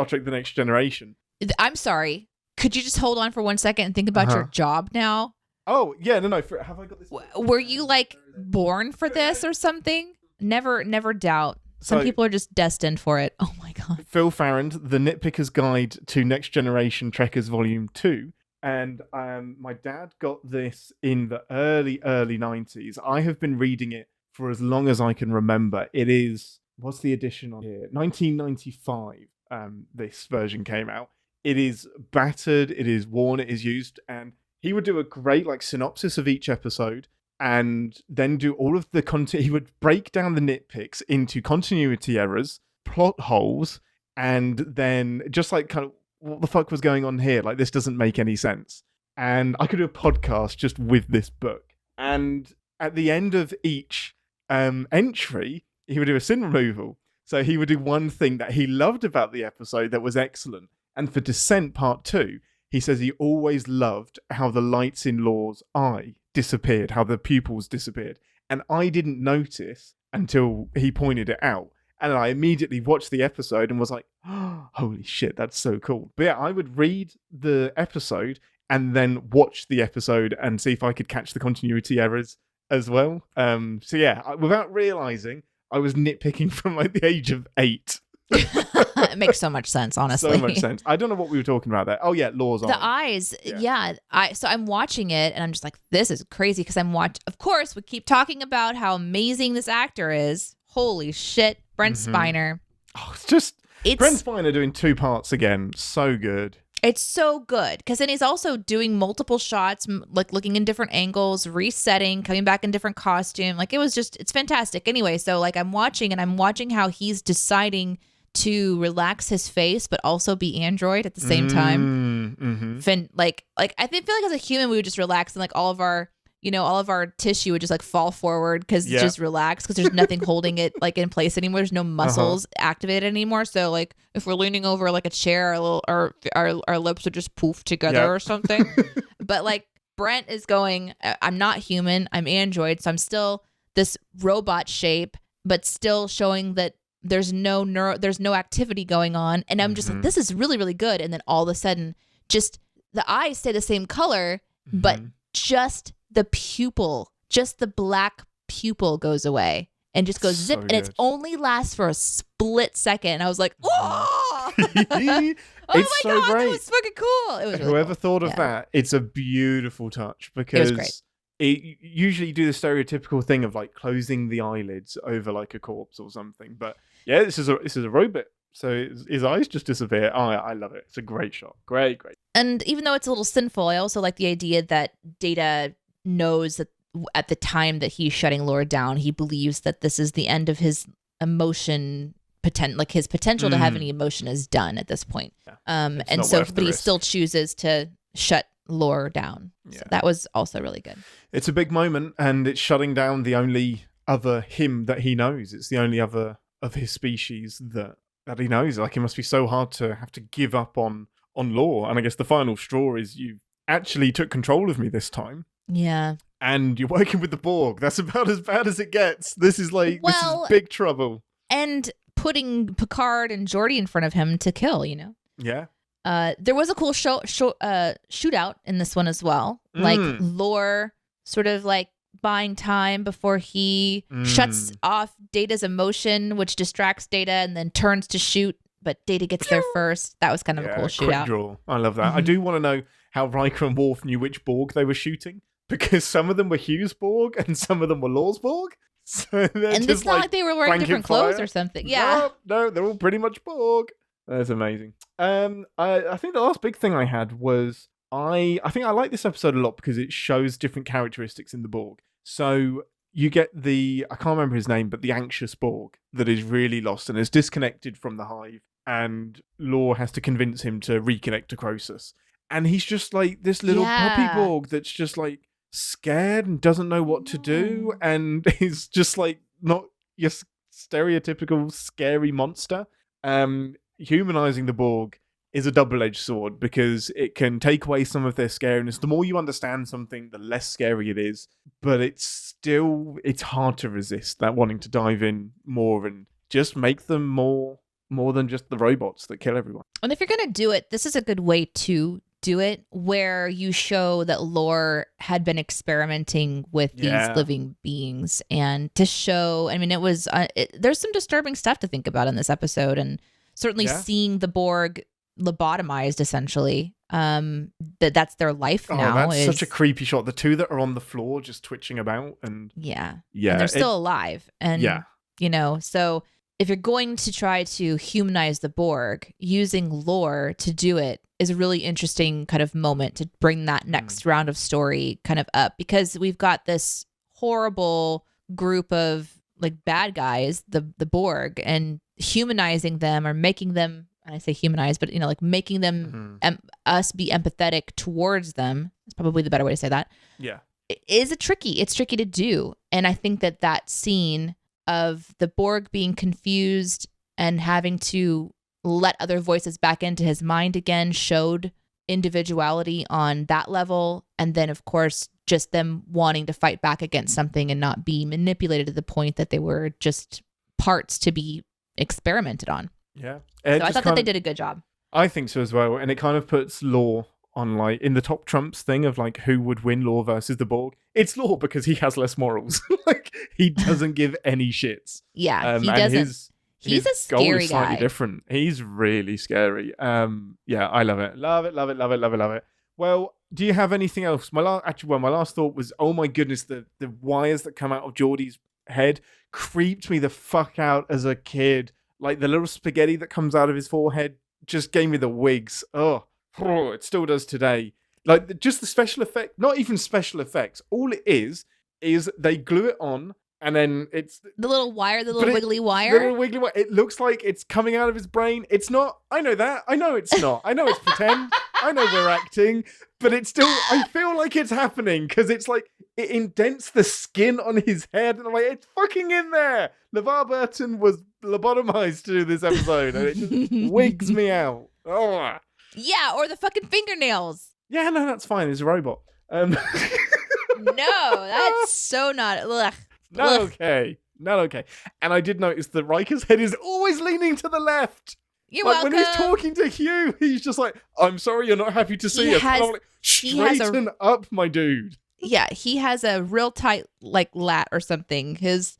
Trek: The Next Generation. I'm sorry. Could you just hold on for 1 second and think about your job now? Oh, yeah, no. Have I got this? Were you like born for this or something? Never doubt. Some people are just destined for it. Oh my God. Phil Farrand, The Nitpicker's Guide to Next Generation Trekkers Volume 2. And my dad got this in the early 90s. I have been reading it for as long as I can remember. It is, what's the edition on here? 1995, this version came out. It is battered, it is worn, it is used. And he would do a great synopsis of each episode. And then do all of the content. He would break down the nitpicks into continuity errors, plot holes, and then just kind of what the fuck was going on here? Like, this doesn't make any sense. And I could do a podcast just with this book. And at the end of each entry, he would do a sin removal. So he would do one thing that he loved about the episode that was excellent. And for Descent Part 2, he says he always loved how the lights in Law's eye disappeared, how the pupils disappeared. And I didn't notice until he pointed it out. And I immediately watched the episode and was like, oh, holy shit, that's so cool. But yeah, I would read the episode and then watch the episode and see if I could catch the continuity errors as well. So yeah, without realizing, I was nitpicking from like the age of 8. It makes so much sense, honestly. So much sense. I don't know what we were talking about there. Oh yeah, Law's the eyes. Yeah. So I'm watching it and I'm just like, this is crazy because of course, we keep talking about how amazing this actor is. Holy shit, Brent Spiner. Oh, it's Brent Spiner doing 2 parts again. So good. It's so good because then he's also doing multiple shots, like looking in different angles, resetting, coming back in different costume. Like it's fantastic. Anyway, so like I'm watching how he's deciding to relax his face, but also be android at the same time. Like I feel like as a human, we would just relax and like all of our tissue would just like fall forward because it's just relaxed because there's nothing holding it like in place anymore. There's no muscles activated anymore. So like if we're leaning over like a chair, our lips would just poof together or something. But like Brent is going, I'm not human, I'm android, so I'm still this robot shape, but still showing that there's no activity going on. And I'm just like, this is really, really good. And then all of a sudden, just the eyes stay the same color, but just the pupil, just the black pupil goes away and just goes zip. And it only lasts for a split second. And I was like, oh, it's so God, great. That was fucking cool. It was really Whoever cool. thought of that, it's a beautiful touch because it usually do the stereotypical thing of like closing the eyelids over like a corpse or something. But yeah, this is a robot. So his eyes just disappear. Oh, I love it. It's a great shot. Great. And even though it's a little sinful, I also like the idea that Data knows that at the time that he's shutting Laura down, he believes that this is the end of his emotion, like his potential to have any emotion is done at this point. Yeah. And so, but he still chooses to shut Laura down. Yeah. So that was also really good. It's a big moment, and it's shutting down the only other him that he knows. It's the only other of his species that he knows. Like, it must be so hard to have to give up on Law. And I guess the final straw is you actually took control of me this time. Yeah. And you're working with the Borg. That's about as bad as it gets. This is this is big trouble. And putting Picard and Geordi in front of him to kill, Yeah. There was a cool shootout in this one as well. Like Lore sort of like buying time before he shuts off Data's emotion, which distracts Data and then turns to shoot, but Data gets there first. That was kind of a cool shootout. Quick draw. I love that. I do want to know how Riker and Worf knew which Borg they were shooting, because some of them were Hugh's Borg and some of them were Law's Borg. So and it's not like they were wearing different clothes or something. Yeah. No, they're all pretty much Borg. That's amazing. I think the last big thing I had was I think I like this episode a lot because it shows different characteristics in the Borg. So you get I can't remember his name, but the anxious Borg that is really lost and is disconnected from the hive, and Law has to convince him to reconnect to Croesus. And he's just like this little puppy Borg that's just like scared and doesn't know what to do, and is just like not your stereotypical scary monster. Humanizing the Borg is a double-edged sword because it can take away some of their scariness. The more you understand something, the less scary it is, but it's hard to resist that wanting to dive in more and just make them more than just the robots that kill everyone. And if you're going to do it, this is a good way to do it, where you show that Lore had been experimenting with these living beings, and to show, I mean, it was, there's some disturbing stuff to think about in this episode, and certainly seeing the Borg lobotomized, essentially, that's their life now. That's such a creepy shot. The two that are on the floor just twitching about, and and they're still alive, and so if you're going to try to humanize the Borg, using Lore to do it is a really interesting kind of moment to bring that next round of story kind of up, because we've got this horrible group of like bad guys, the Borg, and humanizing them or making them, and I say humanize, but like making them us be empathetic towards them is probably the better way to say that. Yeah, it's tricky to do, and I think that scene of the Borg being confused and having to let other voices back into his mind again showed individuality on that level. And then, of course, just them wanting to fight back against something and not be manipulated to the point that they were just parts to be experimented on. Yeah. So I thought that they did a good job. I think so as well. And it kind of puts Law on like in the top trumps thing of like who would win, Law versus the Borg. It's Law because he has less morals. Like he doesn't give any shits. Yeah, he doesn't. He's a scary goal is slightly guy. different. He's really scary. Yeah, I love it. Love it, love it, love it, love it, love it. Well, do you have anything else? My last thought was, oh my goodness, the wires that come out of Geordi's head creeped me the fuck out as a kid. Like the little spaghetti that comes out of his forehead just gave me the wigs. Oh, it still does today. Like just the special effect, not even special effects. All it is they glue it on and then it's the little wire, the little wiggly the wire. little wiggly wire. It looks like it's coming out of his brain. It's not. I know that. I know it's not. I know it's pretend. I know we're acting, but it's still. I feel like it's happening because it's like it indents the skin on his head, and I'm like, it's fucking in there. LeVar Burton was lobotomized to do this episode, and it just wigs me out. Oh. Yeah, or the fucking fingernails. Yeah, no, that's fine. It's a robot. No, that's so not. Ugh. Not okay. Not okay. And I did notice that Riker's head is always leaning to the left. You're like welcome. When he's talking to Hugh, he's just like, I'm sorry you're not happy to see us. And I'm like, straighten up, my dude. Yeah, he has a real tight like lat or something. It's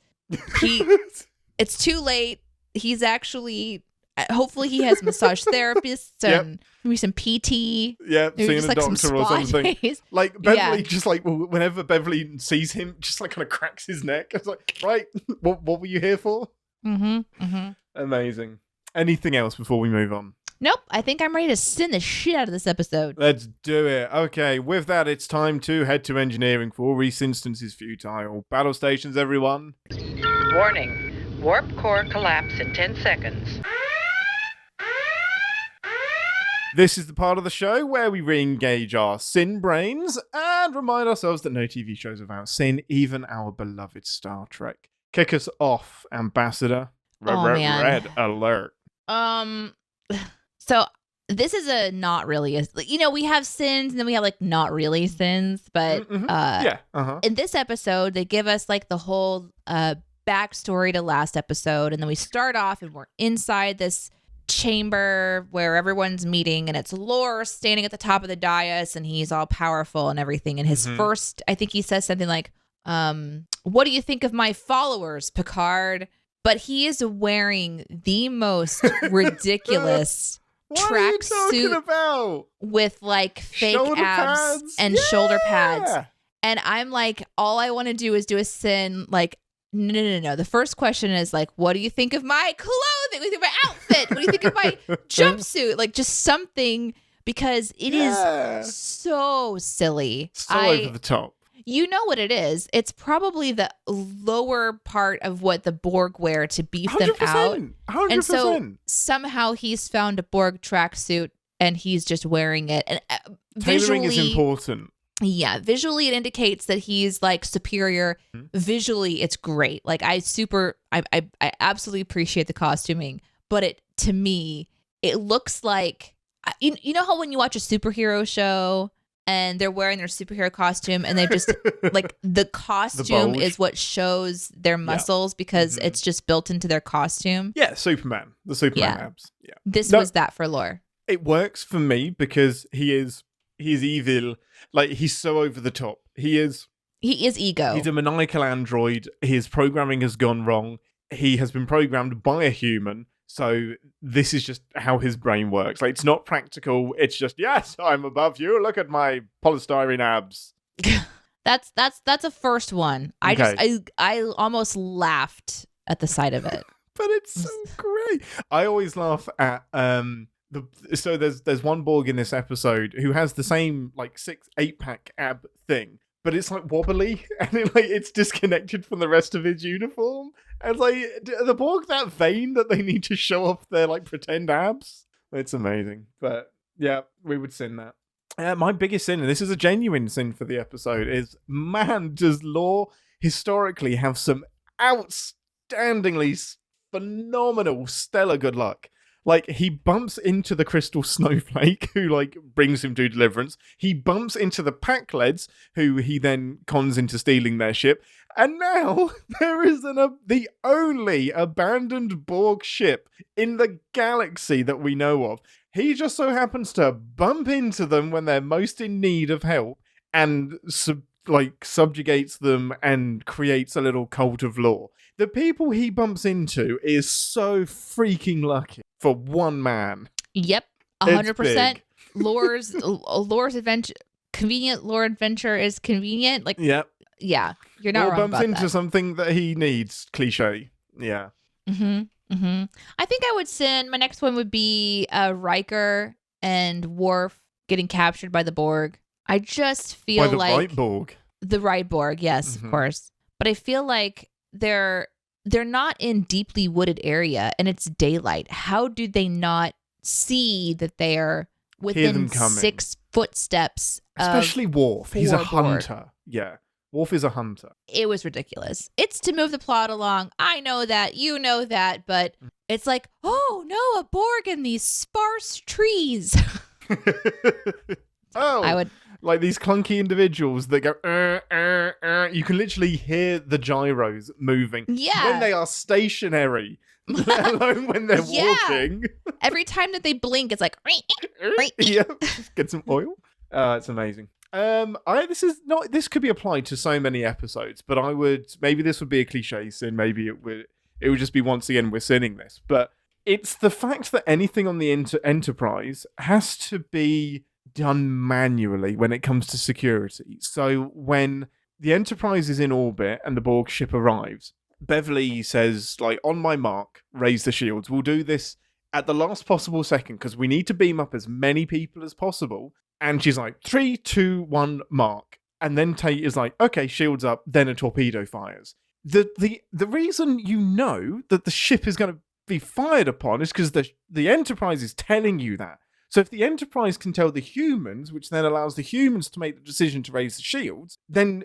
too late. He's actually hopefully he has massage therapists and maybe some PT. Yeah, maybe seeing a doctor or something. Days. Like Beverly just like whenever Beverly sees him, just like kind of cracks his neck. It's like, right, what were you here for? Amazing. Anything else before we move on? Nope. I think I'm ready to sin the shit out of this episode. Let's do it. Okay, with that, it's time to head to engineering for ReSInstance's Futile. Battle stations, everyone. Warning. Warp core collapse in 10 seconds. This is the part of the show where we re-engage our sin brains and remind ourselves that no TV shows without sin, even our beloved Star Trek. Kick us off, Ambassador. Man. Red alert. So this is a not really, we have sins and then we have like not really sins, but in this episode they give us like the whole backstory to last episode, and then we start off and we're inside this chamber where everyone's meeting, and it's Lore standing at the top of the dais, and he's all powerful and everything. And his first, I think he says something like, what do you think of my followers, Picard? But he is wearing the most ridiculous tracksuit with like fake shoulder abs pads. And shoulder pads. And I'm like, all I want to do is do a sin. Like, no. The first question is like, what do you think of my clothing? What do you think of my outfit? What do you think of my jumpsuit? Like just something, because it is so silly. So over the top. You know what it is. It's probably the lower part of what the Borg wear to beef 100%, them out. 100%. And so somehow he's found a Borg tracksuit and he's just wearing it. And tailoring is important. Yeah, visually it indicates that he's like superior. Visually it's great. Like I absolutely appreciate the costuming, but to me it looks like you know how when you watch a superhero show and they're wearing their superhero costume and they just like the costume is what shows their muscles because it's just built into their costume. Yeah, Superman. The Superman abs. Yeah. This was that for Lore. It works for me because he's evil. Like he's so over the top. He is ego. He's a maniacal android. His programming has gone wrong. He has been programmed by a human. So this is just how his brain works. Like it's not practical. It's just, yes, I'm above you. Look at my polystyrene abs. That's a first one. Okay. I almost laughed at the sight of it. But it's so great. I always laugh at so there's one Borg in this episode who has the same like 6-8 pack ab thing, but it's like wobbly and it's disconnected from the rest of his uniform. And it's like, are the Borg that vain that they need to show off their like pretend abs? It's amazing. But yeah, we would sin that. My biggest sin, and this is a genuine sin for the episode, is man, does Lore historically have some outstandingly phenomenal, stellar good luck. Like, he bumps into the crystal snowflake, who, like, brings him to deliverance. He bumps into the Pack-Leds, who he then cons into stealing their ship. And now, there is the only abandoned Borg ship in the galaxy that we know of. He just so happens to bump into them when they're most in need of help, and, subjugates them and creates a little cult of law. The people he bumps into is so freaking lucky for one man. Yep, 100%. Lore's adventure, convenient lore adventure is convenient. Like, yep. Yeah, you're not or wrong bumps about into that. something that he needs. Cliche. Yeah. I think I would send, my next one would be Riker and Worf getting captured by the Borg. I just feel by the like right Borg. The right Borg, yes, of course. But I feel like they're not in deeply wooded area and it's daylight. How do they not see that they are within 6 footsteps? Especially Worf. He's a hunter. Borg. Yeah. Worf is a hunter. It was ridiculous. It's to move the plot along. I know that. You know that. But it's like, oh, no, a Borg in these sparse trees. I would... Like these clunky individuals that go, you can literally hear the gyros moving. Yeah. When they are stationary, let alone when they're walking. Every time that they blink, it's like, yeah. Get some oil. It's amazing. This could be applied to so many episodes, but maybe this would be a cliche sin. Maybe it would just be once again, we're sinning this. But it's the fact that anything on the Enterprise has to be done manually when it comes to security. So when the Enterprise is in orbit and the Borg ship arrives, Beverly says, like, on my mark, raise the shields. We'll do this at the last possible second because we need to beam up as many people as possible. And she's like, 3, 2, 1, mark. And then Tate is like, okay, shields up, then a torpedo fires. The reason you know that the ship is going to be fired upon is because the Enterprise is telling you that. So if the Enterprise can tell the humans, which then allows the humans to make the decision to raise the shields, then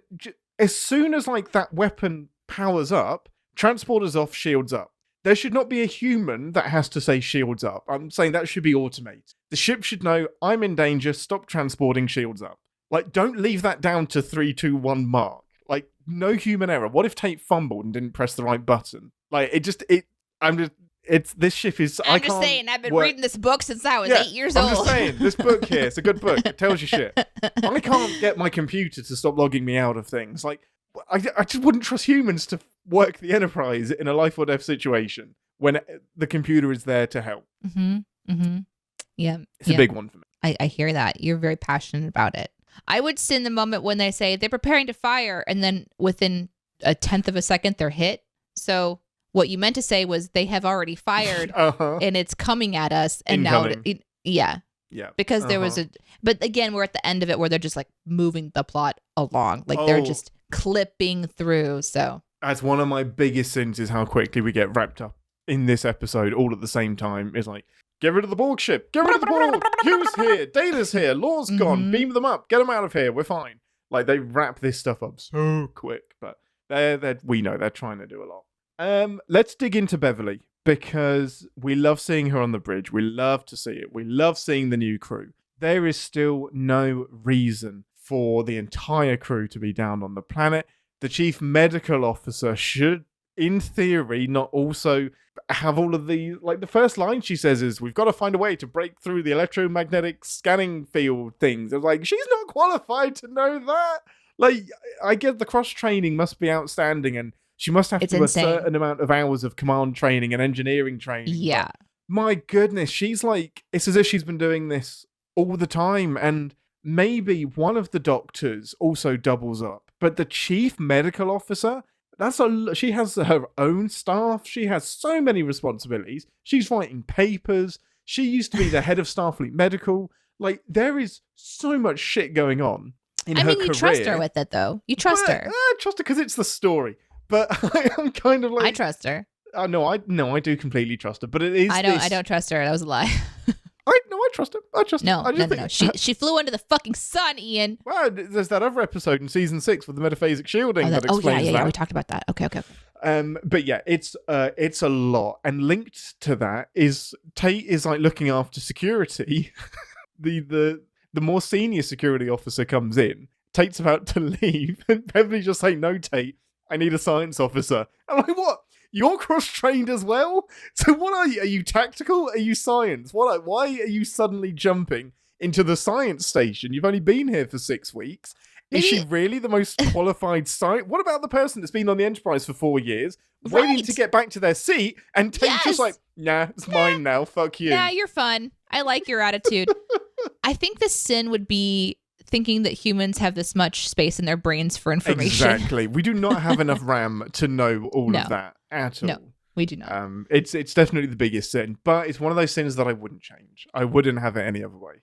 as soon as like that weapon powers up, transporters off, shields up. There should not be a human that has to say shields up. I'm saying that should be automated. The ship should know, I'm in danger, stop transporting, shields up. Like, don't leave that down to 3, 2, 1 mark. Like, no human error. What if Tate fumbled and didn't press the right button? Like, this ship is... I'm just saying, I've been reading this book since I was 8 years old. I'm just saying, this book here, it's a good book. It tells you shit. I can't get my computer to stop logging me out of things. Like, I just wouldn't trust humans to work the Enterprise in a life or death situation when the computer is there to help. Yeah. It's a big one for me. I hear that. You're very passionate about it. I would sin the moment when they say they're preparing to fire and then within a 1/10 of a second they're hit. So what you meant to say was they have already fired and it's coming at us. And incoming. Now, yeah. Because there was but again, we're at the end of it where they're just like moving the plot along. Like they're just clipping through. So that's one of my biggest sins is how quickly we get wrapped up in this episode all at the same time. It's like, get rid of the Borg ship. Get rid of the Borg. Who's here? Data's here. Law's gone. Beam them up. Get them out of here. We're fine. Like, they wrap this stuff up so quick. But we know they're trying to do a lot. Let's dig into Beverly, because we love seeing her on the bridge. We love to see it. We love seeing the new crew. There is still no reason for the entire crew to be down on the planet. The chief medical officer should, in theory, not also have all of the... Like, the first line she says is, we've got to find a way to break through the electromagnetic scanning field things. I was like, she's not qualified to know that. Like, I get the cross-training must be outstanding, and she must have to do insane. A certain amount of hours of command training and engineering training. Yeah. But my goodness, she's like... It's as if she's been doing this all the time, and maybe one of the doctors also doubles up. But the chief medical officer... She has her own staff. She has so many responsibilities. She's writing papers. She used to be the head of Starfleet Medical. Like, there is so much shit going on in her career. You trust her with it, though. You trust her. I trust her because it's the story. But I'm kind of like... I trust her. No, I do completely trust her. But it is I don't trust her. That was a lie. I trust her. I trust her. No. She flew into the fucking sun, Ian. Well, there's that other episode in season 6 with the metaphasic shielding that explains that. Yeah, we talked about that. Okay. But yeah, it's a lot, and linked to that is Tate is like looking after security. the more senior security officer comes in. Tate's about to leave, and Beverly just say, "No, Tate, I need a science officer." I'm like, "What? You're cross-trained as well? So what are you? Are you tactical? Are you science? What? Why are you suddenly jumping into the science station? You've only been here for 6 weeks." Is she really the most qualified science? What about the person that's been on the Enterprise for 4 years, waiting to get back to their seat, and Tate's just like, "Nah, it's mine now. Fuck you." Nah, you're fun. I like your attitude. I think the sin would be thinking that humans have this much space in their brains for information. Exactly. We do not have enough RAM to know all of that at all. No, we do not. It's definitely the biggest sin, but it's one of those sins that I wouldn't change. I wouldn't have it any other way.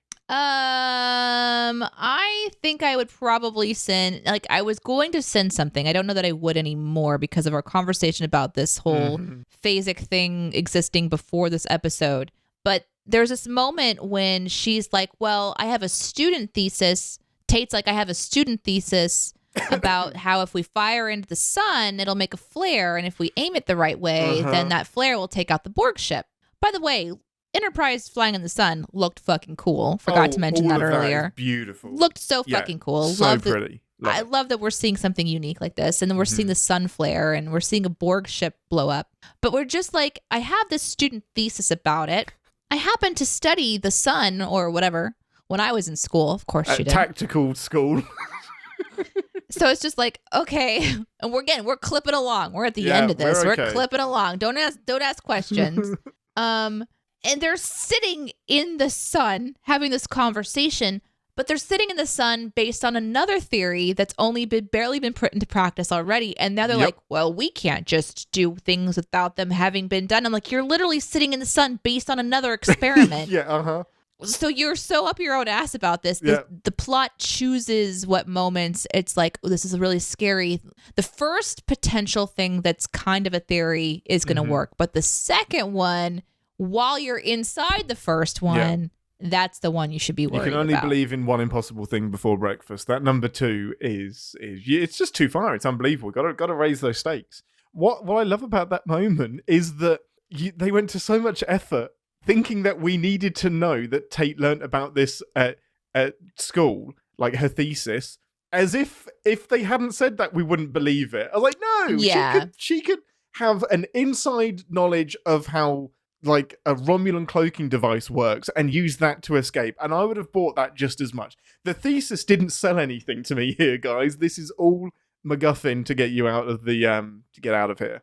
I think I would probably sin. Like, I was going to sin something. I don't know that I would anymore because of our conversation about this whole phasic thing existing before this episode. But there's this moment when she's like, "Well, I have a student thesis." Tate's like, "I have a student thesis about how if we fire into the sun, it'll make a flare. And if we aim it the right way, then that flare will take out the Borg ship." By the way, Enterprise flying in the sun looked fucking cool. Forgot to mention that earlier. That is beautiful. Looked so fucking cool. So pretty. I love that we're seeing something unique like this. And then we're seeing the sun flare and we're seeing a Borg ship blow up. But we're just like, I have this student thesis about it. I happened to study the sun or whatever when I was in school. Of course she did. Tactical school. So it's just like, okay. And we're clipping along. We're at the end of this. We're clipping along. Don't ask questions. And they're sitting in the sun having this conversation, but they're sitting in the sun based on another theory that's only barely been put into practice already. And now they're like, "Well, we can't just do things without them having been done." I'm like, "You're literally sitting in the sun based on another experiment." So you're so up your own ass about this. The plot chooses what moments it's like, "Oh, this is a really scary." The first potential thing that's kind of a theory is going to work. But the second one, while you're inside the first one, that's the one you should be worried about. You can only believe in one impossible thing before breakfast. That number 2 is it's just too far. It's unbelievable. Got to raise those stakes. What I love about that moment is that they went to so much effort thinking that we needed to know that Tate learnt about this at school, like her thesis, as if they hadn't said that we wouldn't believe it. I was like, no, she could have an inside knowledge of how like a Romulan cloaking device works and use that to escape, and I would have bought that just as much. The thesis didn't sell anything to me here, guys. This is all MacGuffin to get you out of the to get out of here.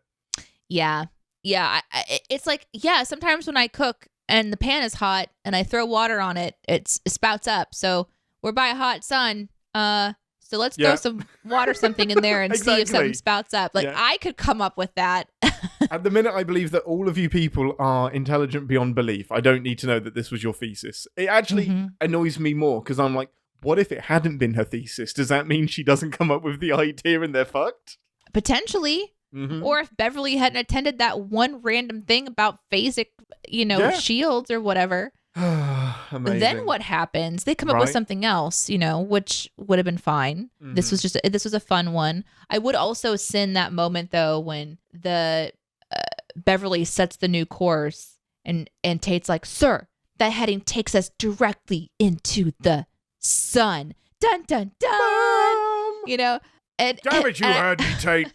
It's like, sometimes when I cook and the pan is hot and I throw water on it, it spouts up. So we're by a hot sun, so let's throw some water something in there and see if something spouts up. Like, I could come up with that. At the minute, I believe that all of you people are intelligent beyond belief. I don't need to know that this was your thesis. It actually annoys me more because I'm like, what if it hadn't been her thesis? Does that mean she doesn't come up with the idea and they're fucked? Potentially. Or if Beverly hadn't attended that one random thing about phasic, shields or whatever. Then what happens? They come up with something else, which would have been fine. This was a fun one. I would also sin that moment though when the Beverly sets the new course and Tate's like, "Sir, that heading takes us directly into the sun." Dun dun dun. And damn it, you heard me, Tate.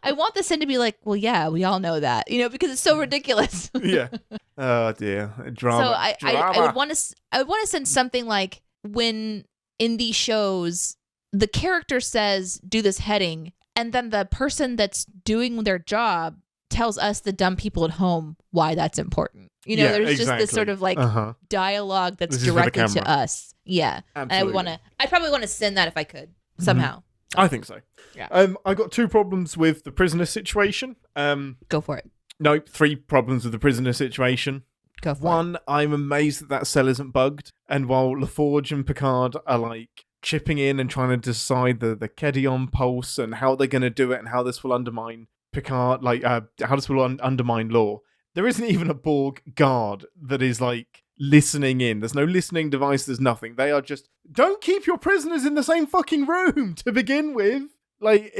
I want the sin to be like, "Well, yeah, we all know that," because it's so ridiculous. Oh dear, drama. So I would want to send something like, when in these shows the character says, "Do this heading," and then the person that's doing their job tells us, the dumb people at home, why that's important. There's just this sort of like dialogue that's directed to us. Yeah, absolutely. And I'd probably want to send that if I could somehow. I think so. Yeah. I got 2 problems with the prisoner situation. Go for it. No, 3 problems with the prisoner situation. Go for it. 1, I'm amazed that cell isn't bugged. And while LaForge and Picard are like chipping in and trying to decide the Kedion pulse and how they're going to do it and how this will undermine Picard, how this will undermine Law, there isn't even a Borg guard that is like listening in. There's no listening device. There's nothing. They are just, don't keep your prisoners in the same fucking room to begin with. Like,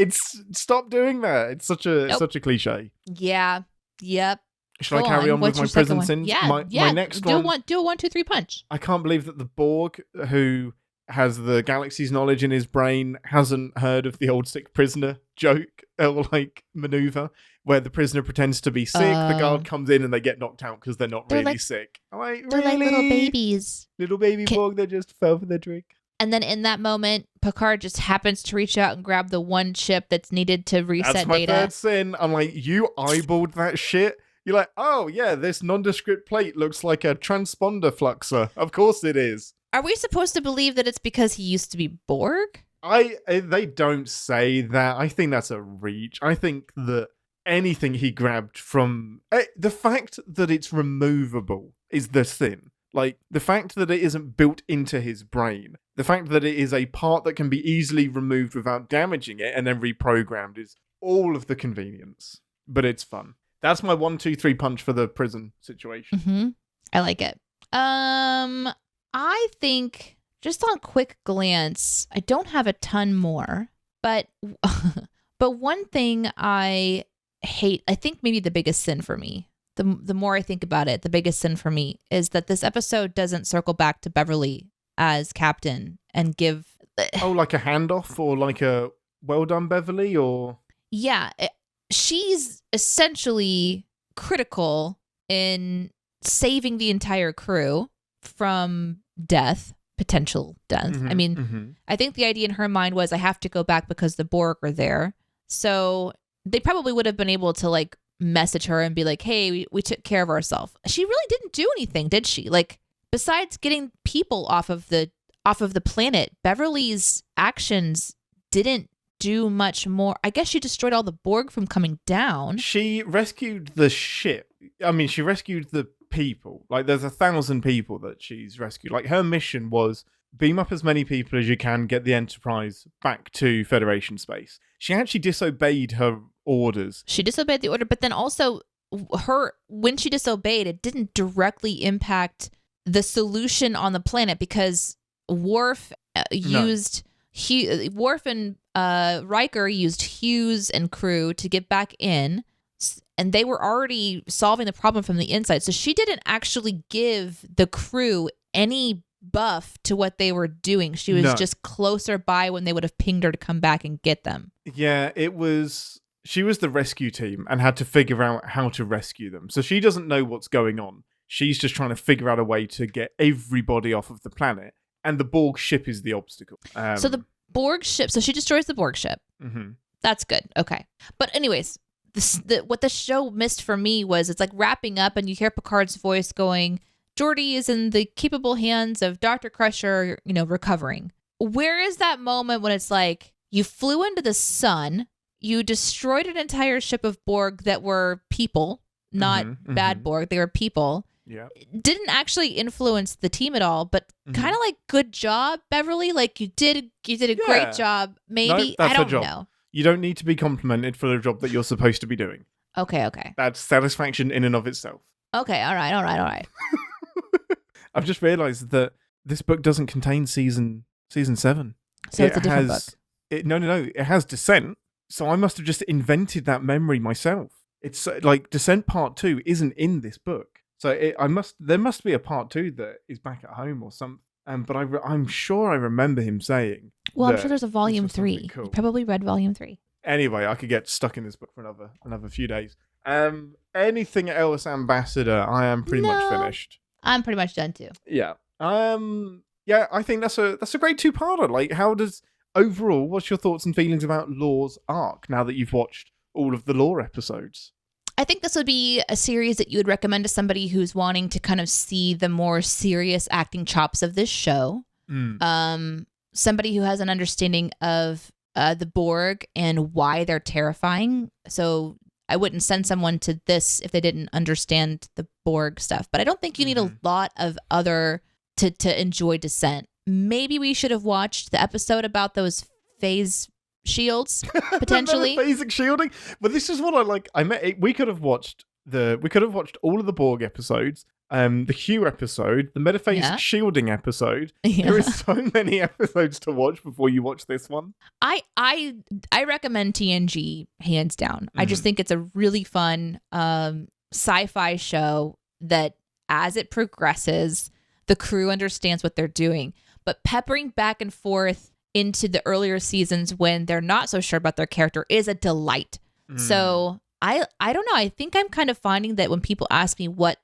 stop doing that. It's such a cliche. Yeah. Yep. Should I carry on with my prison sins? Yeah. My next do one. Do a 1, 2, 3 punch. I can't believe that the Borg, who has the galaxy's knowledge in his brain, hasn't heard of the old sick prisoner joke or like maneuver where the prisoner pretends to be sick. The guard comes in and they get knocked out because they're really sick. I'm like, they're like little babies. Little baby Borg that just fell for their drink. And then in that moment, Picard just happens to reach out and grab the one chip that's needed to reset That's my data. third sin. I'm like, you eyeballed that shit? You're like, oh yeah, this nondescript plate looks like a transponder fluxer. Of course it is. Are we supposed to believe that it's because he used to be Borg? They don't say that. I think that's a reach. I think that anything he grabbed from... the fact that it's removable is the sin. Like, the fact that it isn't built into his brain, the fact that it is a part that can be easily removed without damaging it and then reprogrammed is all of the convenience. But it's fun. That's my 1, 2, 3 punch for the prison situation. Mm-hmm. I like it. I think, just on quick glance, I don't have a ton more, but one thing I hate, I think maybe the biggest sin for me, the more I think about it, the biggest sin for me is that this episode doesn't circle back to Beverly as captain and give... Oh, like a handoff or like a well done Beverly or... Yeah, she's essentially critical in saving the entire crew from potential death. Mm-hmm, I mean, I think the idea in her mind was I have to go back because the Borg are there. So they probably would have been able to like message her and be like, hey, we took care of ourselves. She really didn't do anything, did she? Like, besides getting people off of the planet, Beverly's actions didn't do much more. I guess she destroyed all the Borg from coming down. She rescued the ship. I mean, she rescued the people. Like, there's 1,000 people that she's rescued. Like, her mission was beam up as many people as you can, get the Enterprise back to Federation space. She actually disobeyed her orders. She disobeyed the order, but then also when she disobeyed, it didn't directly impact the solution on the planet because Worf Worf and Riker used Hughes and crew to get back in, and they were already solving the problem from the inside. So she didn't actually give the crew any buff to what they were doing. She was just closer by when they would have pinged her to come back and get them. Yeah, she was the rescue team and had to figure out how to rescue them. So she doesn't know what's going on. She's just trying to figure out a way to get everybody off of the planet. And the Borg ship is the obstacle. So the Borg ship, so she destroys the Borg ship. Mm-hmm. That's good. Okay. But anyways, what the show missed for me was it's like wrapping up and you hear Picard's voice going, Geordi is in the capable hands of Dr. Crusher, recovering. Where is that moment when it's like, you flew into the sun, you destroyed an entire ship of Borg that were people, not bad Borg, they were people. Yeah. Didn't actually influence the team at all, but kind of like, good job, Beverly. Like you did a great job. Maybe no, that's I don't her job. know. You don't need to be complimented for the job that you're supposed to be doing. Okay. That's satisfaction in and of itself. Okay, all right. I've just realized that this book doesn't contain season 7. So it's a different book. No. It has Descent. So I must have just invented that memory myself. It's like Descent Part 2 isn't in this book. So there must be a part 2 that is back at home or something. But I'm sure I remember him saying. Well, I'm sure there's a volume 3. Cool. You probably read volume 3. Anyway, I could get stuck in this book for another few days. Anything else, Ambassador? I am pretty much finished. I'm pretty much done too. Yeah. Yeah. I think that's a great 2-parter. Like, overall, what's your thoughts and feelings about Law's arc now that you've watched all of the Law episodes? I think this would be a series that you would recommend to somebody who's wanting to kind of see the more serious acting chops of this show. Somebody who has an understanding of the Borg and why they're terrifying. So I wouldn't send someone to this if they didn't understand the Borg stuff. But I don't think you need a lot of other to enjoy Descent. Maybe we should have watched the episode about those phase shields potentially. Phasic shielding. But this is what I like. We could have watched all of the Borg episodes. the Q episode, the metaphase shielding episode. There is so many episodes to watch before you watch this one. I recommend TNG hands down. I just think it's a really fun sci-fi show that as it progresses, the crew understands what they're doing. But peppering back and forth into the earlier seasons when they're not so sure about their character is a delight. So I don't know. I think I'm kind of finding that when people ask me what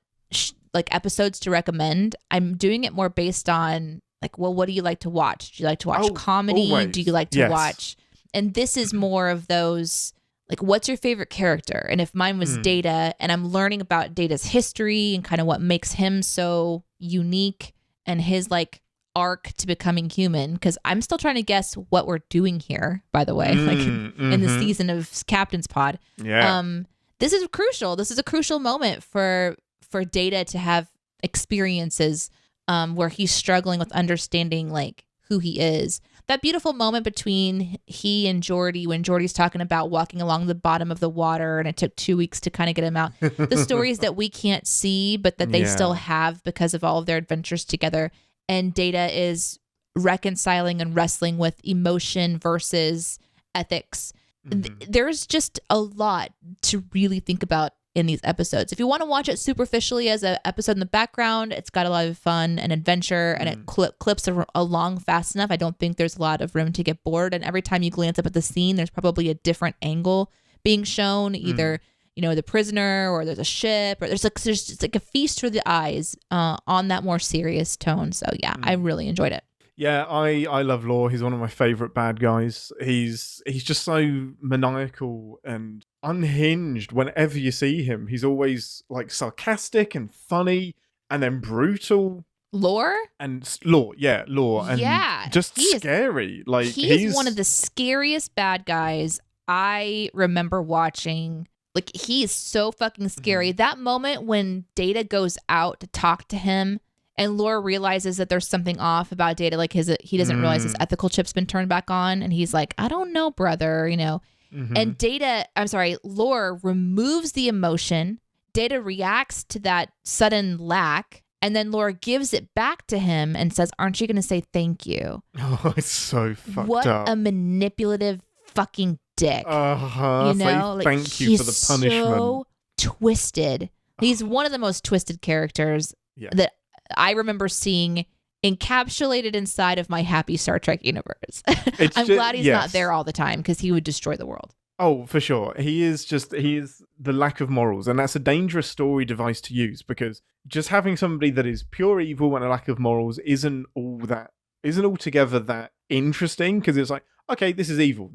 episodes to recommend, I'm doing it more based on like, well, what do you like to watch? Do you like to watch comedy? Always. Do you like to watch? And this is more of those, like, what's your favorite character? And if mine was Data, and I'm learning about Data's history and kind of what makes him so unique and his like arc to becoming human, because I'm still trying to guess what we're doing here, by the way, in the season of Captain's Pod. This is crucial. This is a crucial moment for Data to have experiences where he's struggling with understanding like who he is. That beautiful moment between he and Geordi, when Geordi's talking about walking along the bottom of the water and it took 2 weeks to kind of get him out. The stories that we can't see, but that they still have because of all of their adventures together. And Data is reconciling and wrestling with emotion versus ethics. There's just a lot to really think about in these episodes. If you want to watch it superficially as an episode in the background, it's got a lot of fun and adventure, and it clips along fast enough. I don't think there's a lot of room to get bored. And every time you glance up at the scene, there's probably a different angle being shown, either the prisoner, or there's a ship, or there's just like a feast for the eyes on that more serious tone. So yeah, I really enjoyed it. Yeah, I love Lore. He's one of my favorite bad guys. He's just so maniacal and unhinged whenever you see him. He's always like sarcastic and funny and then brutal. Lore? And Lore. And just scary. Like he's one of the scariest bad guys I remember watching. Like, he is so fucking scary. That moment when Data goes out to talk to him and Lore realizes that there's something off about Data, like he doesn't realize his ethical chip's been turned back on, and he's like, I don't know, brother, And Lore removes the emotion. Data reacts to that sudden lack, and then Lore gives it back to him and says, aren't you going to say thank you? Oh, it's so fucked what up. What a manipulative fucking dick. Thank you for the punishment. He's so twisted. He's one of the most twisted characters that I remember seeing encapsulated inside of my happy Star Trek universe. I'm glad he's not there all the time, because he would destroy the world. Oh, for sure. He is the lack of morals, and that's a dangerous story device to use, because just having somebody that is pure evil and a lack of morals isn't altogether that interesting, because it's like, okay, this is evil.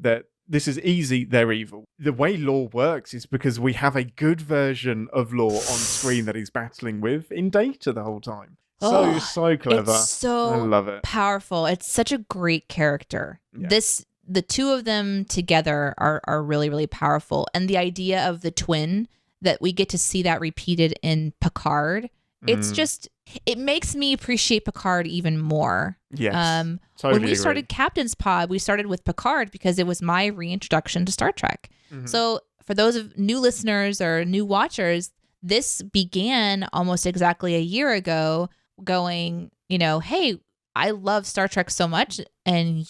This is easy, they're evil. The way Lore works is because we have a good version of Lore on screen that he's battling with in Data the whole time. So clever. It's so I love it. Powerful. It's such a great character. Yeah. The two of them together are really, really powerful. And the idea of the twin, that we get to see that repeated in Picard, it's just, it makes me appreciate Picard even more. Yes. When we started Captain's Pod, we started with Picard because it was my reintroduction to Star Trek. So for those of new listeners or new watchers, this began almost exactly a year ago, going, hey, I love Star Trek so much, and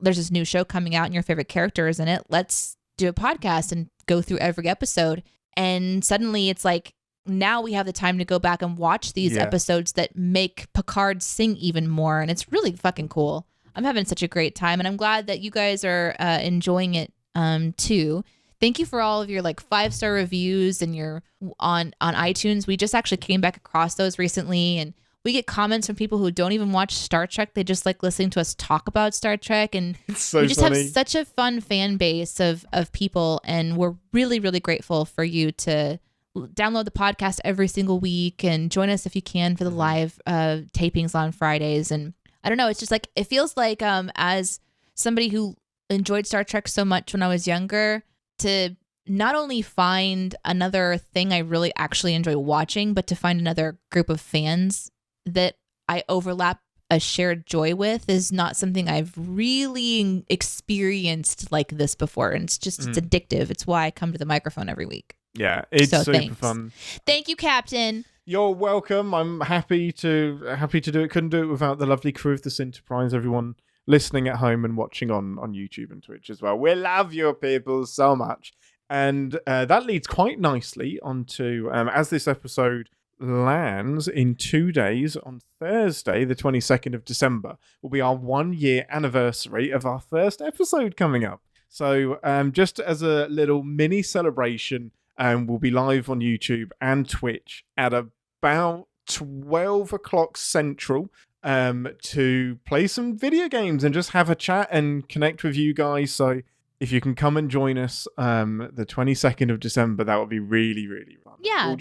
there's this new show coming out and your favorite character is in it. Let's do a podcast and go through every episode. And suddenly it's like, now we have the time to go back and watch these episodes that make Picard sing even more. And it's really fucking cool. I'm having such a great time, and I'm glad that you guys are enjoying it too. Thank you for all of your 5-star reviews and your on iTunes. We just actually came back across those recently, and we get comments from people who don't even watch Star Trek. They just like listening to us talk about Star Trek, and we just have such a fun fan base of people, and we're really, really grateful for you to download the podcast every single week and join us if you can for the live tapings on Fridays. And I don't know, it's just like, it feels like as somebody who enjoyed Star Trek so much when I was younger, to not only find another thing I really actually enjoy watching, but to find another group of fans that I overlap a shared joy with is not something I've really experienced like this before. And it's addictive. It's why I come to the microphone every week. Yeah, it's super thanks. fun. Thank you, Captain. You're welcome. I'm happy to do it. Couldn't do it without the lovely crew of the Enterprise, everyone listening at home and watching on YouTube and Twitch as well. We love you people so much. And that leads quite nicely onto, as this episode lands in 2 days, on Thursday, the 22nd of December, will be our 1 year anniversary of our first episode coming up. So just as a little mini celebration, we'll be live on YouTube and Twitch at about 12 o'clock Central to play some video games and just have a chat and connect with you guys. So if you can come and join us the 22nd of December, that would be really, really fun. Yeah.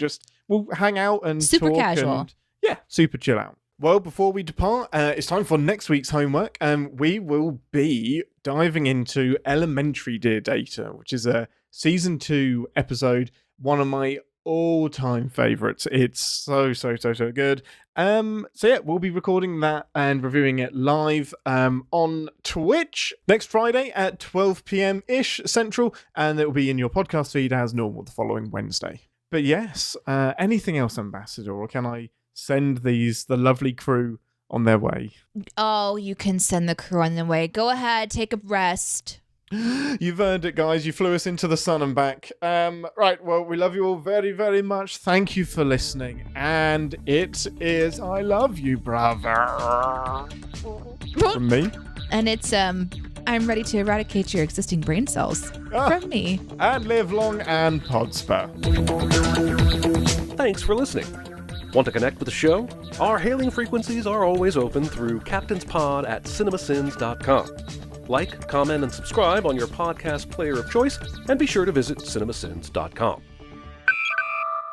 We'll hang out and super talk casual. And, yeah, super chill out. Well, before we depart, it's time for next week's homework. We will be diving into Elementary Dear Data, which is a season 2 episode, one of my all-time favorites. It's so good. So yeah, we'll be recording that and reviewing it live on Twitch next Friday at 12 p.m. ish Central, and it will be in your podcast feed as normal the following Wednesday. But yes, anything else, Ambassador, or can I send the lovely crew on their way? Oh, you can send the crew on their way. Go ahead, take a rest. You've earned it, guys. You flew us into the sun and back. Right, well, we love you all very, very much. Thank you for listening. And it is I love you, brother. From me. And it's I'm ready to eradicate your existing brain cells. From me. And live long and prosper. Thanks for listening. Want to connect with the show? Our hailing frequencies are always open through captainspod at cinemasins.com. Like, comment, and subscribe on your podcast player of choice, and be sure to visit cinemasins.com.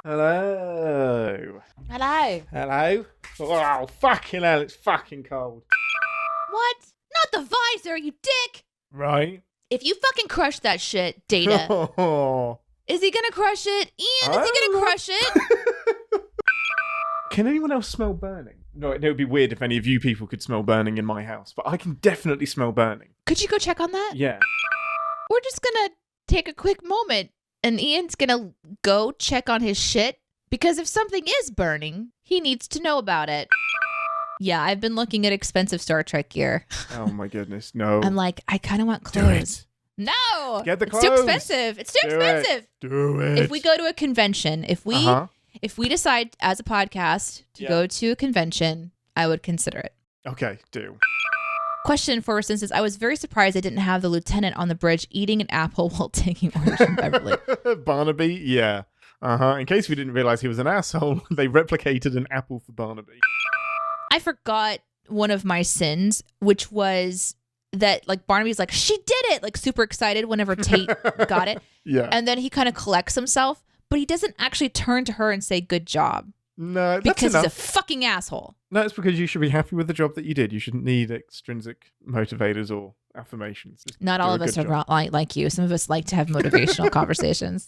Hello. Hello. Hello. Oh, fucking hell, it's fucking cold. What? Not the visor, you dick! Right. If you fucking crush that shit, Data, is he gonna crush it? Ian, is he gonna crush it? Can anyone else smell burning? No, it would be weird if any of you people could smell burning in my house, but I can definitely smell burning. Could you go check on that? Yeah. We're just gonna take a quick moment, and Ian's gonna go check on his shit, because if something is burning, he needs to know about it. Yeah, I've been looking at expensive Star Trek gear. Oh my goodness, no. I'm like, I kind of want Do clothes. it. No! Get the It's too clothes. expensive. It's too expensive. Do it. If we go to a convention, if we decide as a podcast to go to a convention, I would consider it. Okay, do. Question for instance, I was very surprised I didn't have the lieutenant on the bridge eating an apple while taking orders from Beverly. Barnaby, yeah. In case we didn't realize he was an asshole, they replicated an apple for Barnaby. I forgot one of my sins, which was that like Barnaby's like, she did it, like super excited whenever Tate got it. Yeah. And then he kind of collects himself, but he doesn't actually turn to her and say good job. No, that's because enough. he's a fucking asshole. No, it's because you should be happy with the job that you did. You shouldn't need extrinsic motivators or affirmations. Just Not do all a of us good are job. like you. Some of us like to have motivational conversations.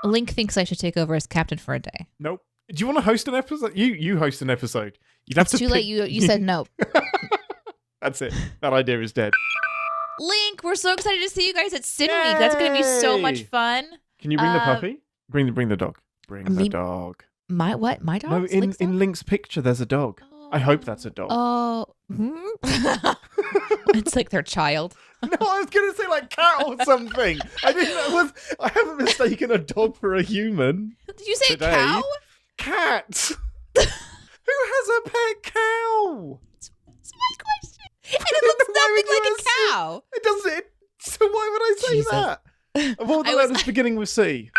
Link thinks I should take over as captain for a day. Nope. Do you want to host an episode? You host an episode. You'd have It's to too pick- late. You said no. That's it. That idea is dead. Link, we're so excited to see you guys at Cine Week. That's going to be so much Yay! fun. Can you bring the puppy? Bring the dog. Bring the dog. My what? My dog? No, in Link's picture, there's a dog. I hope that's a dog. Oh. It's like their child. No, I was gonna say like cat or something. I haven't mistaken a dog for a human. Did you say Today. cow? Cat. Who has a pet cow? That's my question. And it looks nothing like a cow. It doesn't. So why would I say Jesus. that? Of all the letters beginning with C.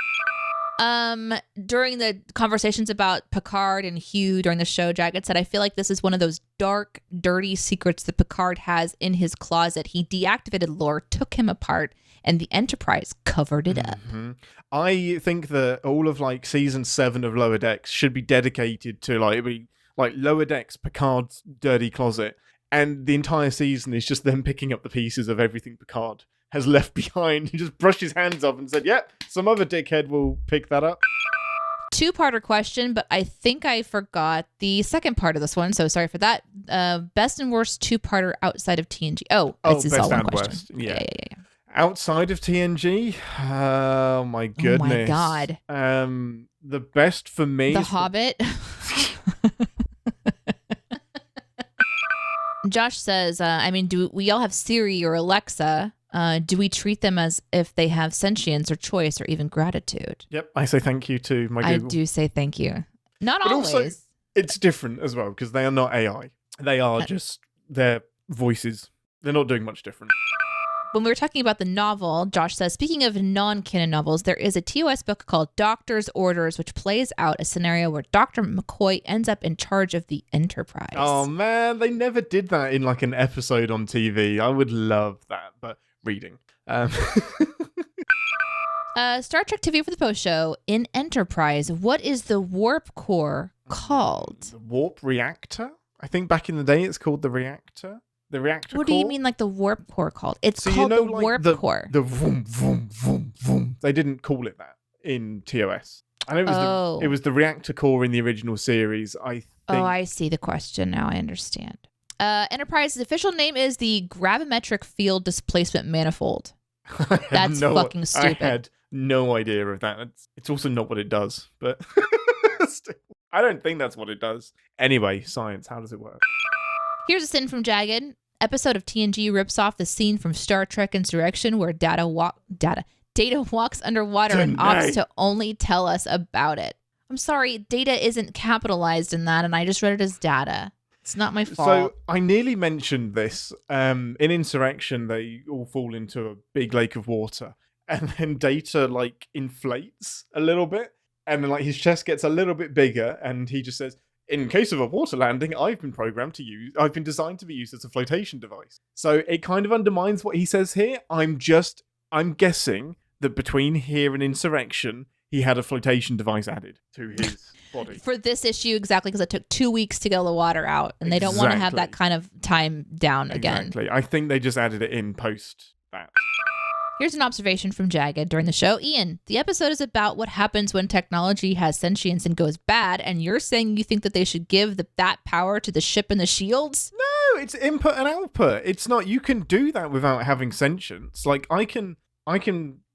During the conversations about Picard and Hugh during the show, Jagged said, I feel like this is one of those dark, dirty secrets that Picard has in his closet. He deactivated Lore, took him apart, and the Enterprise covered it up. Mm-hmm. I think that all of like season 7 of Lower Decks should be dedicated to like Lower Decks, Picard's dirty closet, and the entire season is just them picking up the pieces of everything Picard has left behind. He just brushed his hands off and said, yep, some other dickhead will pick that up. Two-parter question, but I think I forgot the second part of this one, so sorry for that. Best and worst two-parter outside of TNG. Oh, it's best all one and question. worst. Yeah. Outside of TNG, oh my goodness. Oh my God. The best for me The is Hobbit. Josh says, do we all have Siri or Alexa? Do we treat them as if they have sentience or choice or even gratitude? Yep, I say thank you to my Google. I do say thank you. Not but always. Also, it's different as well because they are not AI. They are just their voices. They're not doing much different. When we were talking about the novel, Josh says, speaking of non-canon novels, there is a TOS book called Doctor's Orders, which plays out a scenario where Dr. McCoy ends up in charge of the Enterprise. Oh, man, they never did that in like an episode on TV. I would love that, but reading. Star Trek TV for the post show. In Enterprise, what is the warp core called? The warp reactor? I think back in the day it's called the reactor. The reactor What core? do you mean like the warp core called? It's So called you know, the like, warp core. The vroom, vroom, vroom, vroom. They didn't call it that in TOS. I know it was the reactor core in the original series, I think. Oh, I see the question now. I understand. Enterprise's official name is the Gravimetric Field Displacement Manifold. That's fucking stupid. I had no idea of that. It's also not what it does, but still, I don't think that's what it does. Anyway, science, how does it work? Here's a sin from Jagged. Episode of TNG rips off the scene from Star Trek Insurrection where Data walks underwater and opts to only tell us about it. I'm sorry, Data isn't capitalized in that, and I just read it as Data. It's not my fault. So I nearly mentioned this. In Insurrection, they all fall into a big lake of water, and then Data like inflates a little bit, and then like his chest gets a little bit bigger, and he just says, "In case of a water landing, I've been designed to be used as a flotation device." So it kind of undermines what he says here. I'm guessing that between here and Insurrection, he had a flotation device added to his body. For this issue, exactly, because it took 2 weeks to get the water out, and they don't want to have that kind of time down again. Exactly. I think they just added it in post that. Here's an observation from Jagged during the show. Ian, the episode is about what happens when technology has sentience and goes bad, and you're saying you think that they should give that power to the ship and the shields? No, it's input and output. It's not, you can do that without having sentience. Like, I can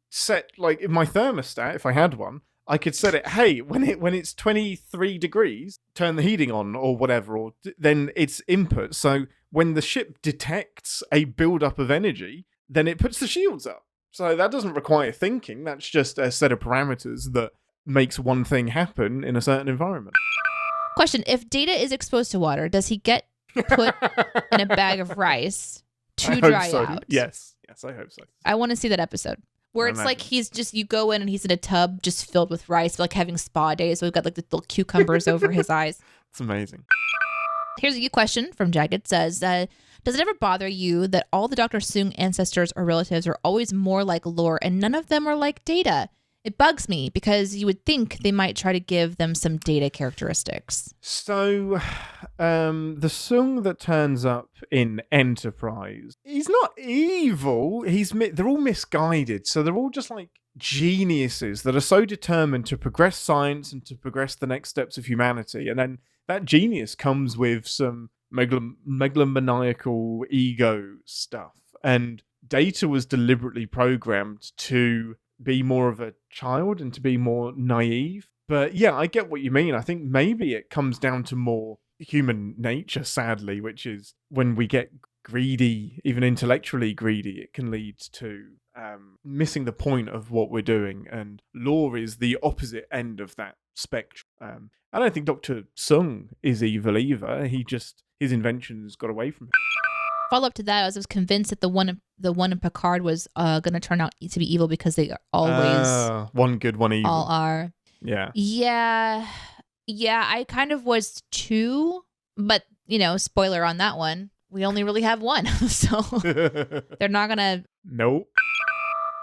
set, like, in my thermostat, if I had one, I could set it, hey, when it's 23 degrees, turn the heating on or whatever, or then it's input. So when the ship detects a buildup of energy, then it puts the shields up. So that doesn't require thinking. That's just a set of parameters that makes one thing happen in a certain environment. Question, if Data is exposed to water, does he get put in a bag of rice to dry out? Yes, I hope so. I want to see that episode. Where it's like you go in and he's in a tub just filled with rice, like having spa days. So we've got like the little cucumbers over his eyes. It's amazing. Here's a question from Jagged. It says, does it ever bother you that all the Dr. Soong ancestors or relatives are always more like Lore and none of them are like Data? It bugs me because you would think they might try to give them some Data characteristics. So, the Soong that turns up in Enterprise, he's not evil. They're all misguided. So they're all just like geniuses that are so determined to progress science and to progress the next steps of humanity. And then that genius comes with some megalomaniacal ego stuff. And Data was deliberately programmed to be more of a child and to be more naive. But yeah, I get what you mean. I think maybe it comes down to more human nature, sadly, which is when we get greedy, even intellectually greedy, it can lead to missing the point of what we're doing. And Lore is the opposite end of that spectrum. I don't think Dr. Soong is evil either. His inventions got away from him. Follow up to that, I was convinced that the one in Picard was going to turn out to be evil because they are always one good, one evil. All are. Yeah. Yeah. I kind of was too, but spoiler on that one. We only really have one, so they're not gonna. Nope.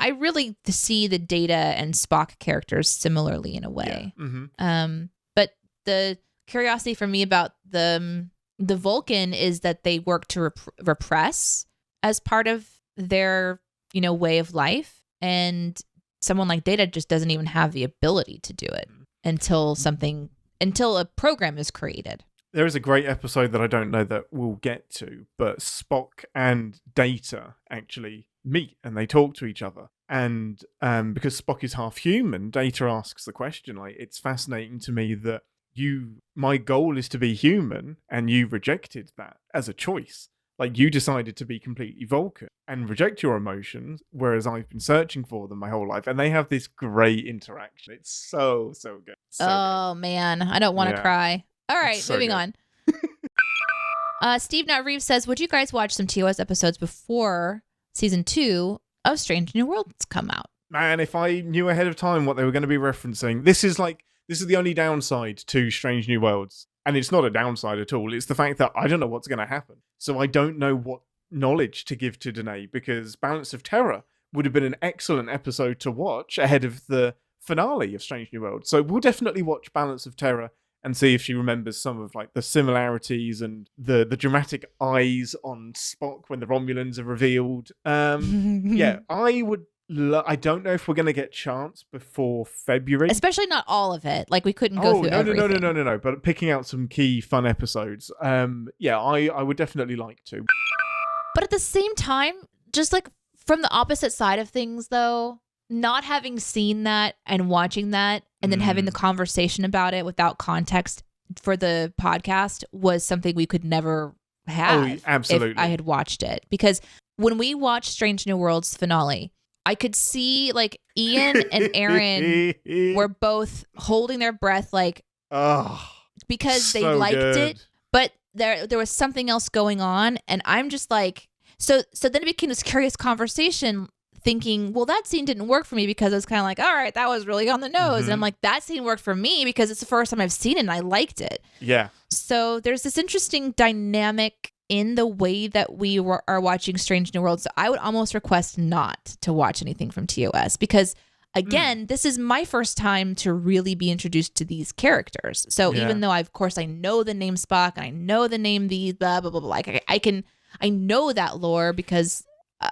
I really see the Data and Spock characters similarly in a way. Yeah. Mm-hmm. But the curiosity for me about the Vulcan is that they work to repress as part of their, way of life. And someone like Data just doesn't even have the ability to do it until a program is created. There is a great episode that I don't know that we'll get to, but Spock and Data actually meet and they talk to each other. And because Spock is half human, Data asks the question, like, it's fascinating to me that my goal is to be human, and you rejected that as a choice. Like, you decided to be completely Vulcan and reject your emotions, whereas I've been searching for them my whole life. And they have this great interaction. It's so good. Man, I don't want to cry. All right, moving on. Steve Not Reeves says, would you guys watch some TOS episodes before season 2 of Strange New Worlds come out? Man, if I knew ahead of time what they were going to be referencing, this is the only downside to Strange New Worlds. And it's not a downside at all. It's the fact that I don't know what's going to happen. So I don't know what knowledge to give to Deneé, because Balance of Terror would have been an excellent episode to watch ahead of the finale of Strange New Worlds. So we'll definitely watch Balance of Terror and see if she remembers some of like the similarities and the dramatic eyes on Spock when the Romulans are revealed. Yeah, I don't know if we're going to get a chance before February. Especially not all of it. Like, we couldn't go through everything. No. But picking out some key fun episodes. Yeah, I would definitely like to. But at the same time, just like from the opposite side of things, though, not having seen that and watching that and then having the conversation about it without context for the podcast was something we could never have absolutely. if I had watched it. Because when we watched Strange New Worlds finale, I could see like Ian and Aaron were both holding their breath, like, because they liked it, but there was something else going on, and I'm just like, so then it became this curious conversation, thinking, well, that scene didn't work for me because I was kind of like, all right, that was really on the nose, and I'm like, that scene worked for me because it's the first time I've seen it and I liked it. Yeah. So there's this interesting dynamic in the way that we are watching Strange New Worlds. So I would almost request not to watch anything from TOS because, again, this is my first time to really be introduced to these characters. So even though, of course, I know the name Spock and I know the name the blah, blah, blah, blah, like I know that lore because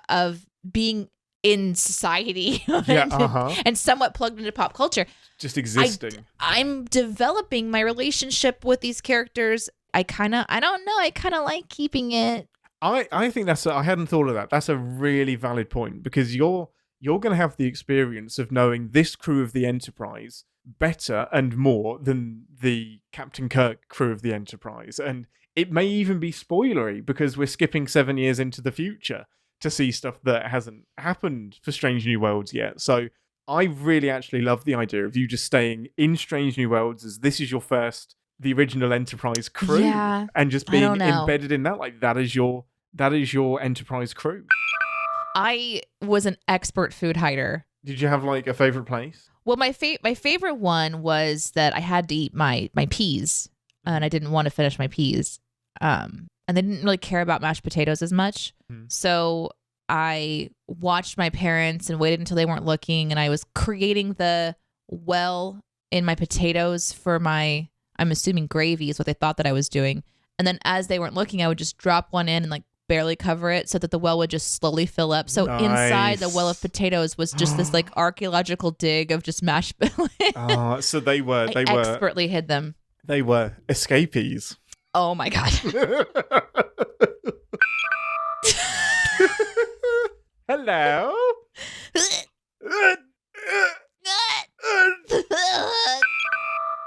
of being in society and somewhat plugged into pop culture. Just existing. I'm developing my relationship with these characters. I don't know. I kind of like keeping it. I think I hadn't thought of that. That's a really valid point because you're going to have the experience of knowing this crew of the Enterprise better and more than the Captain Kirk crew of the Enterprise. And it may even be spoilery because we're skipping 7 years into the future to see stuff that hasn't happened for Strange New Worlds yet. So I really actually love the idea of you just staying in Strange New Worlds as this is your first, the original Enterprise crew, and just being embedded in that. Like that is your Enterprise crew. I was an expert food hider. Did you have like a favorite place? Well, my favorite one was that I had to eat my peas, and I didn't want to finish my peas. And they didn't really care about mashed potatoes as much. So I watched my parents and waited until they weren't looking, and I was creating the well in my potatoes for my, I'm assuming gravy is what they thought that I was doing. And then as they weren't looking, I would just drop one in and like barely cover it so that the well would just slowly fill up. So inside the well of potatoes was just this like archaeological dig of just mashed potatoes. So they were expertly hid them. They were escapees. Oh my God. Hello.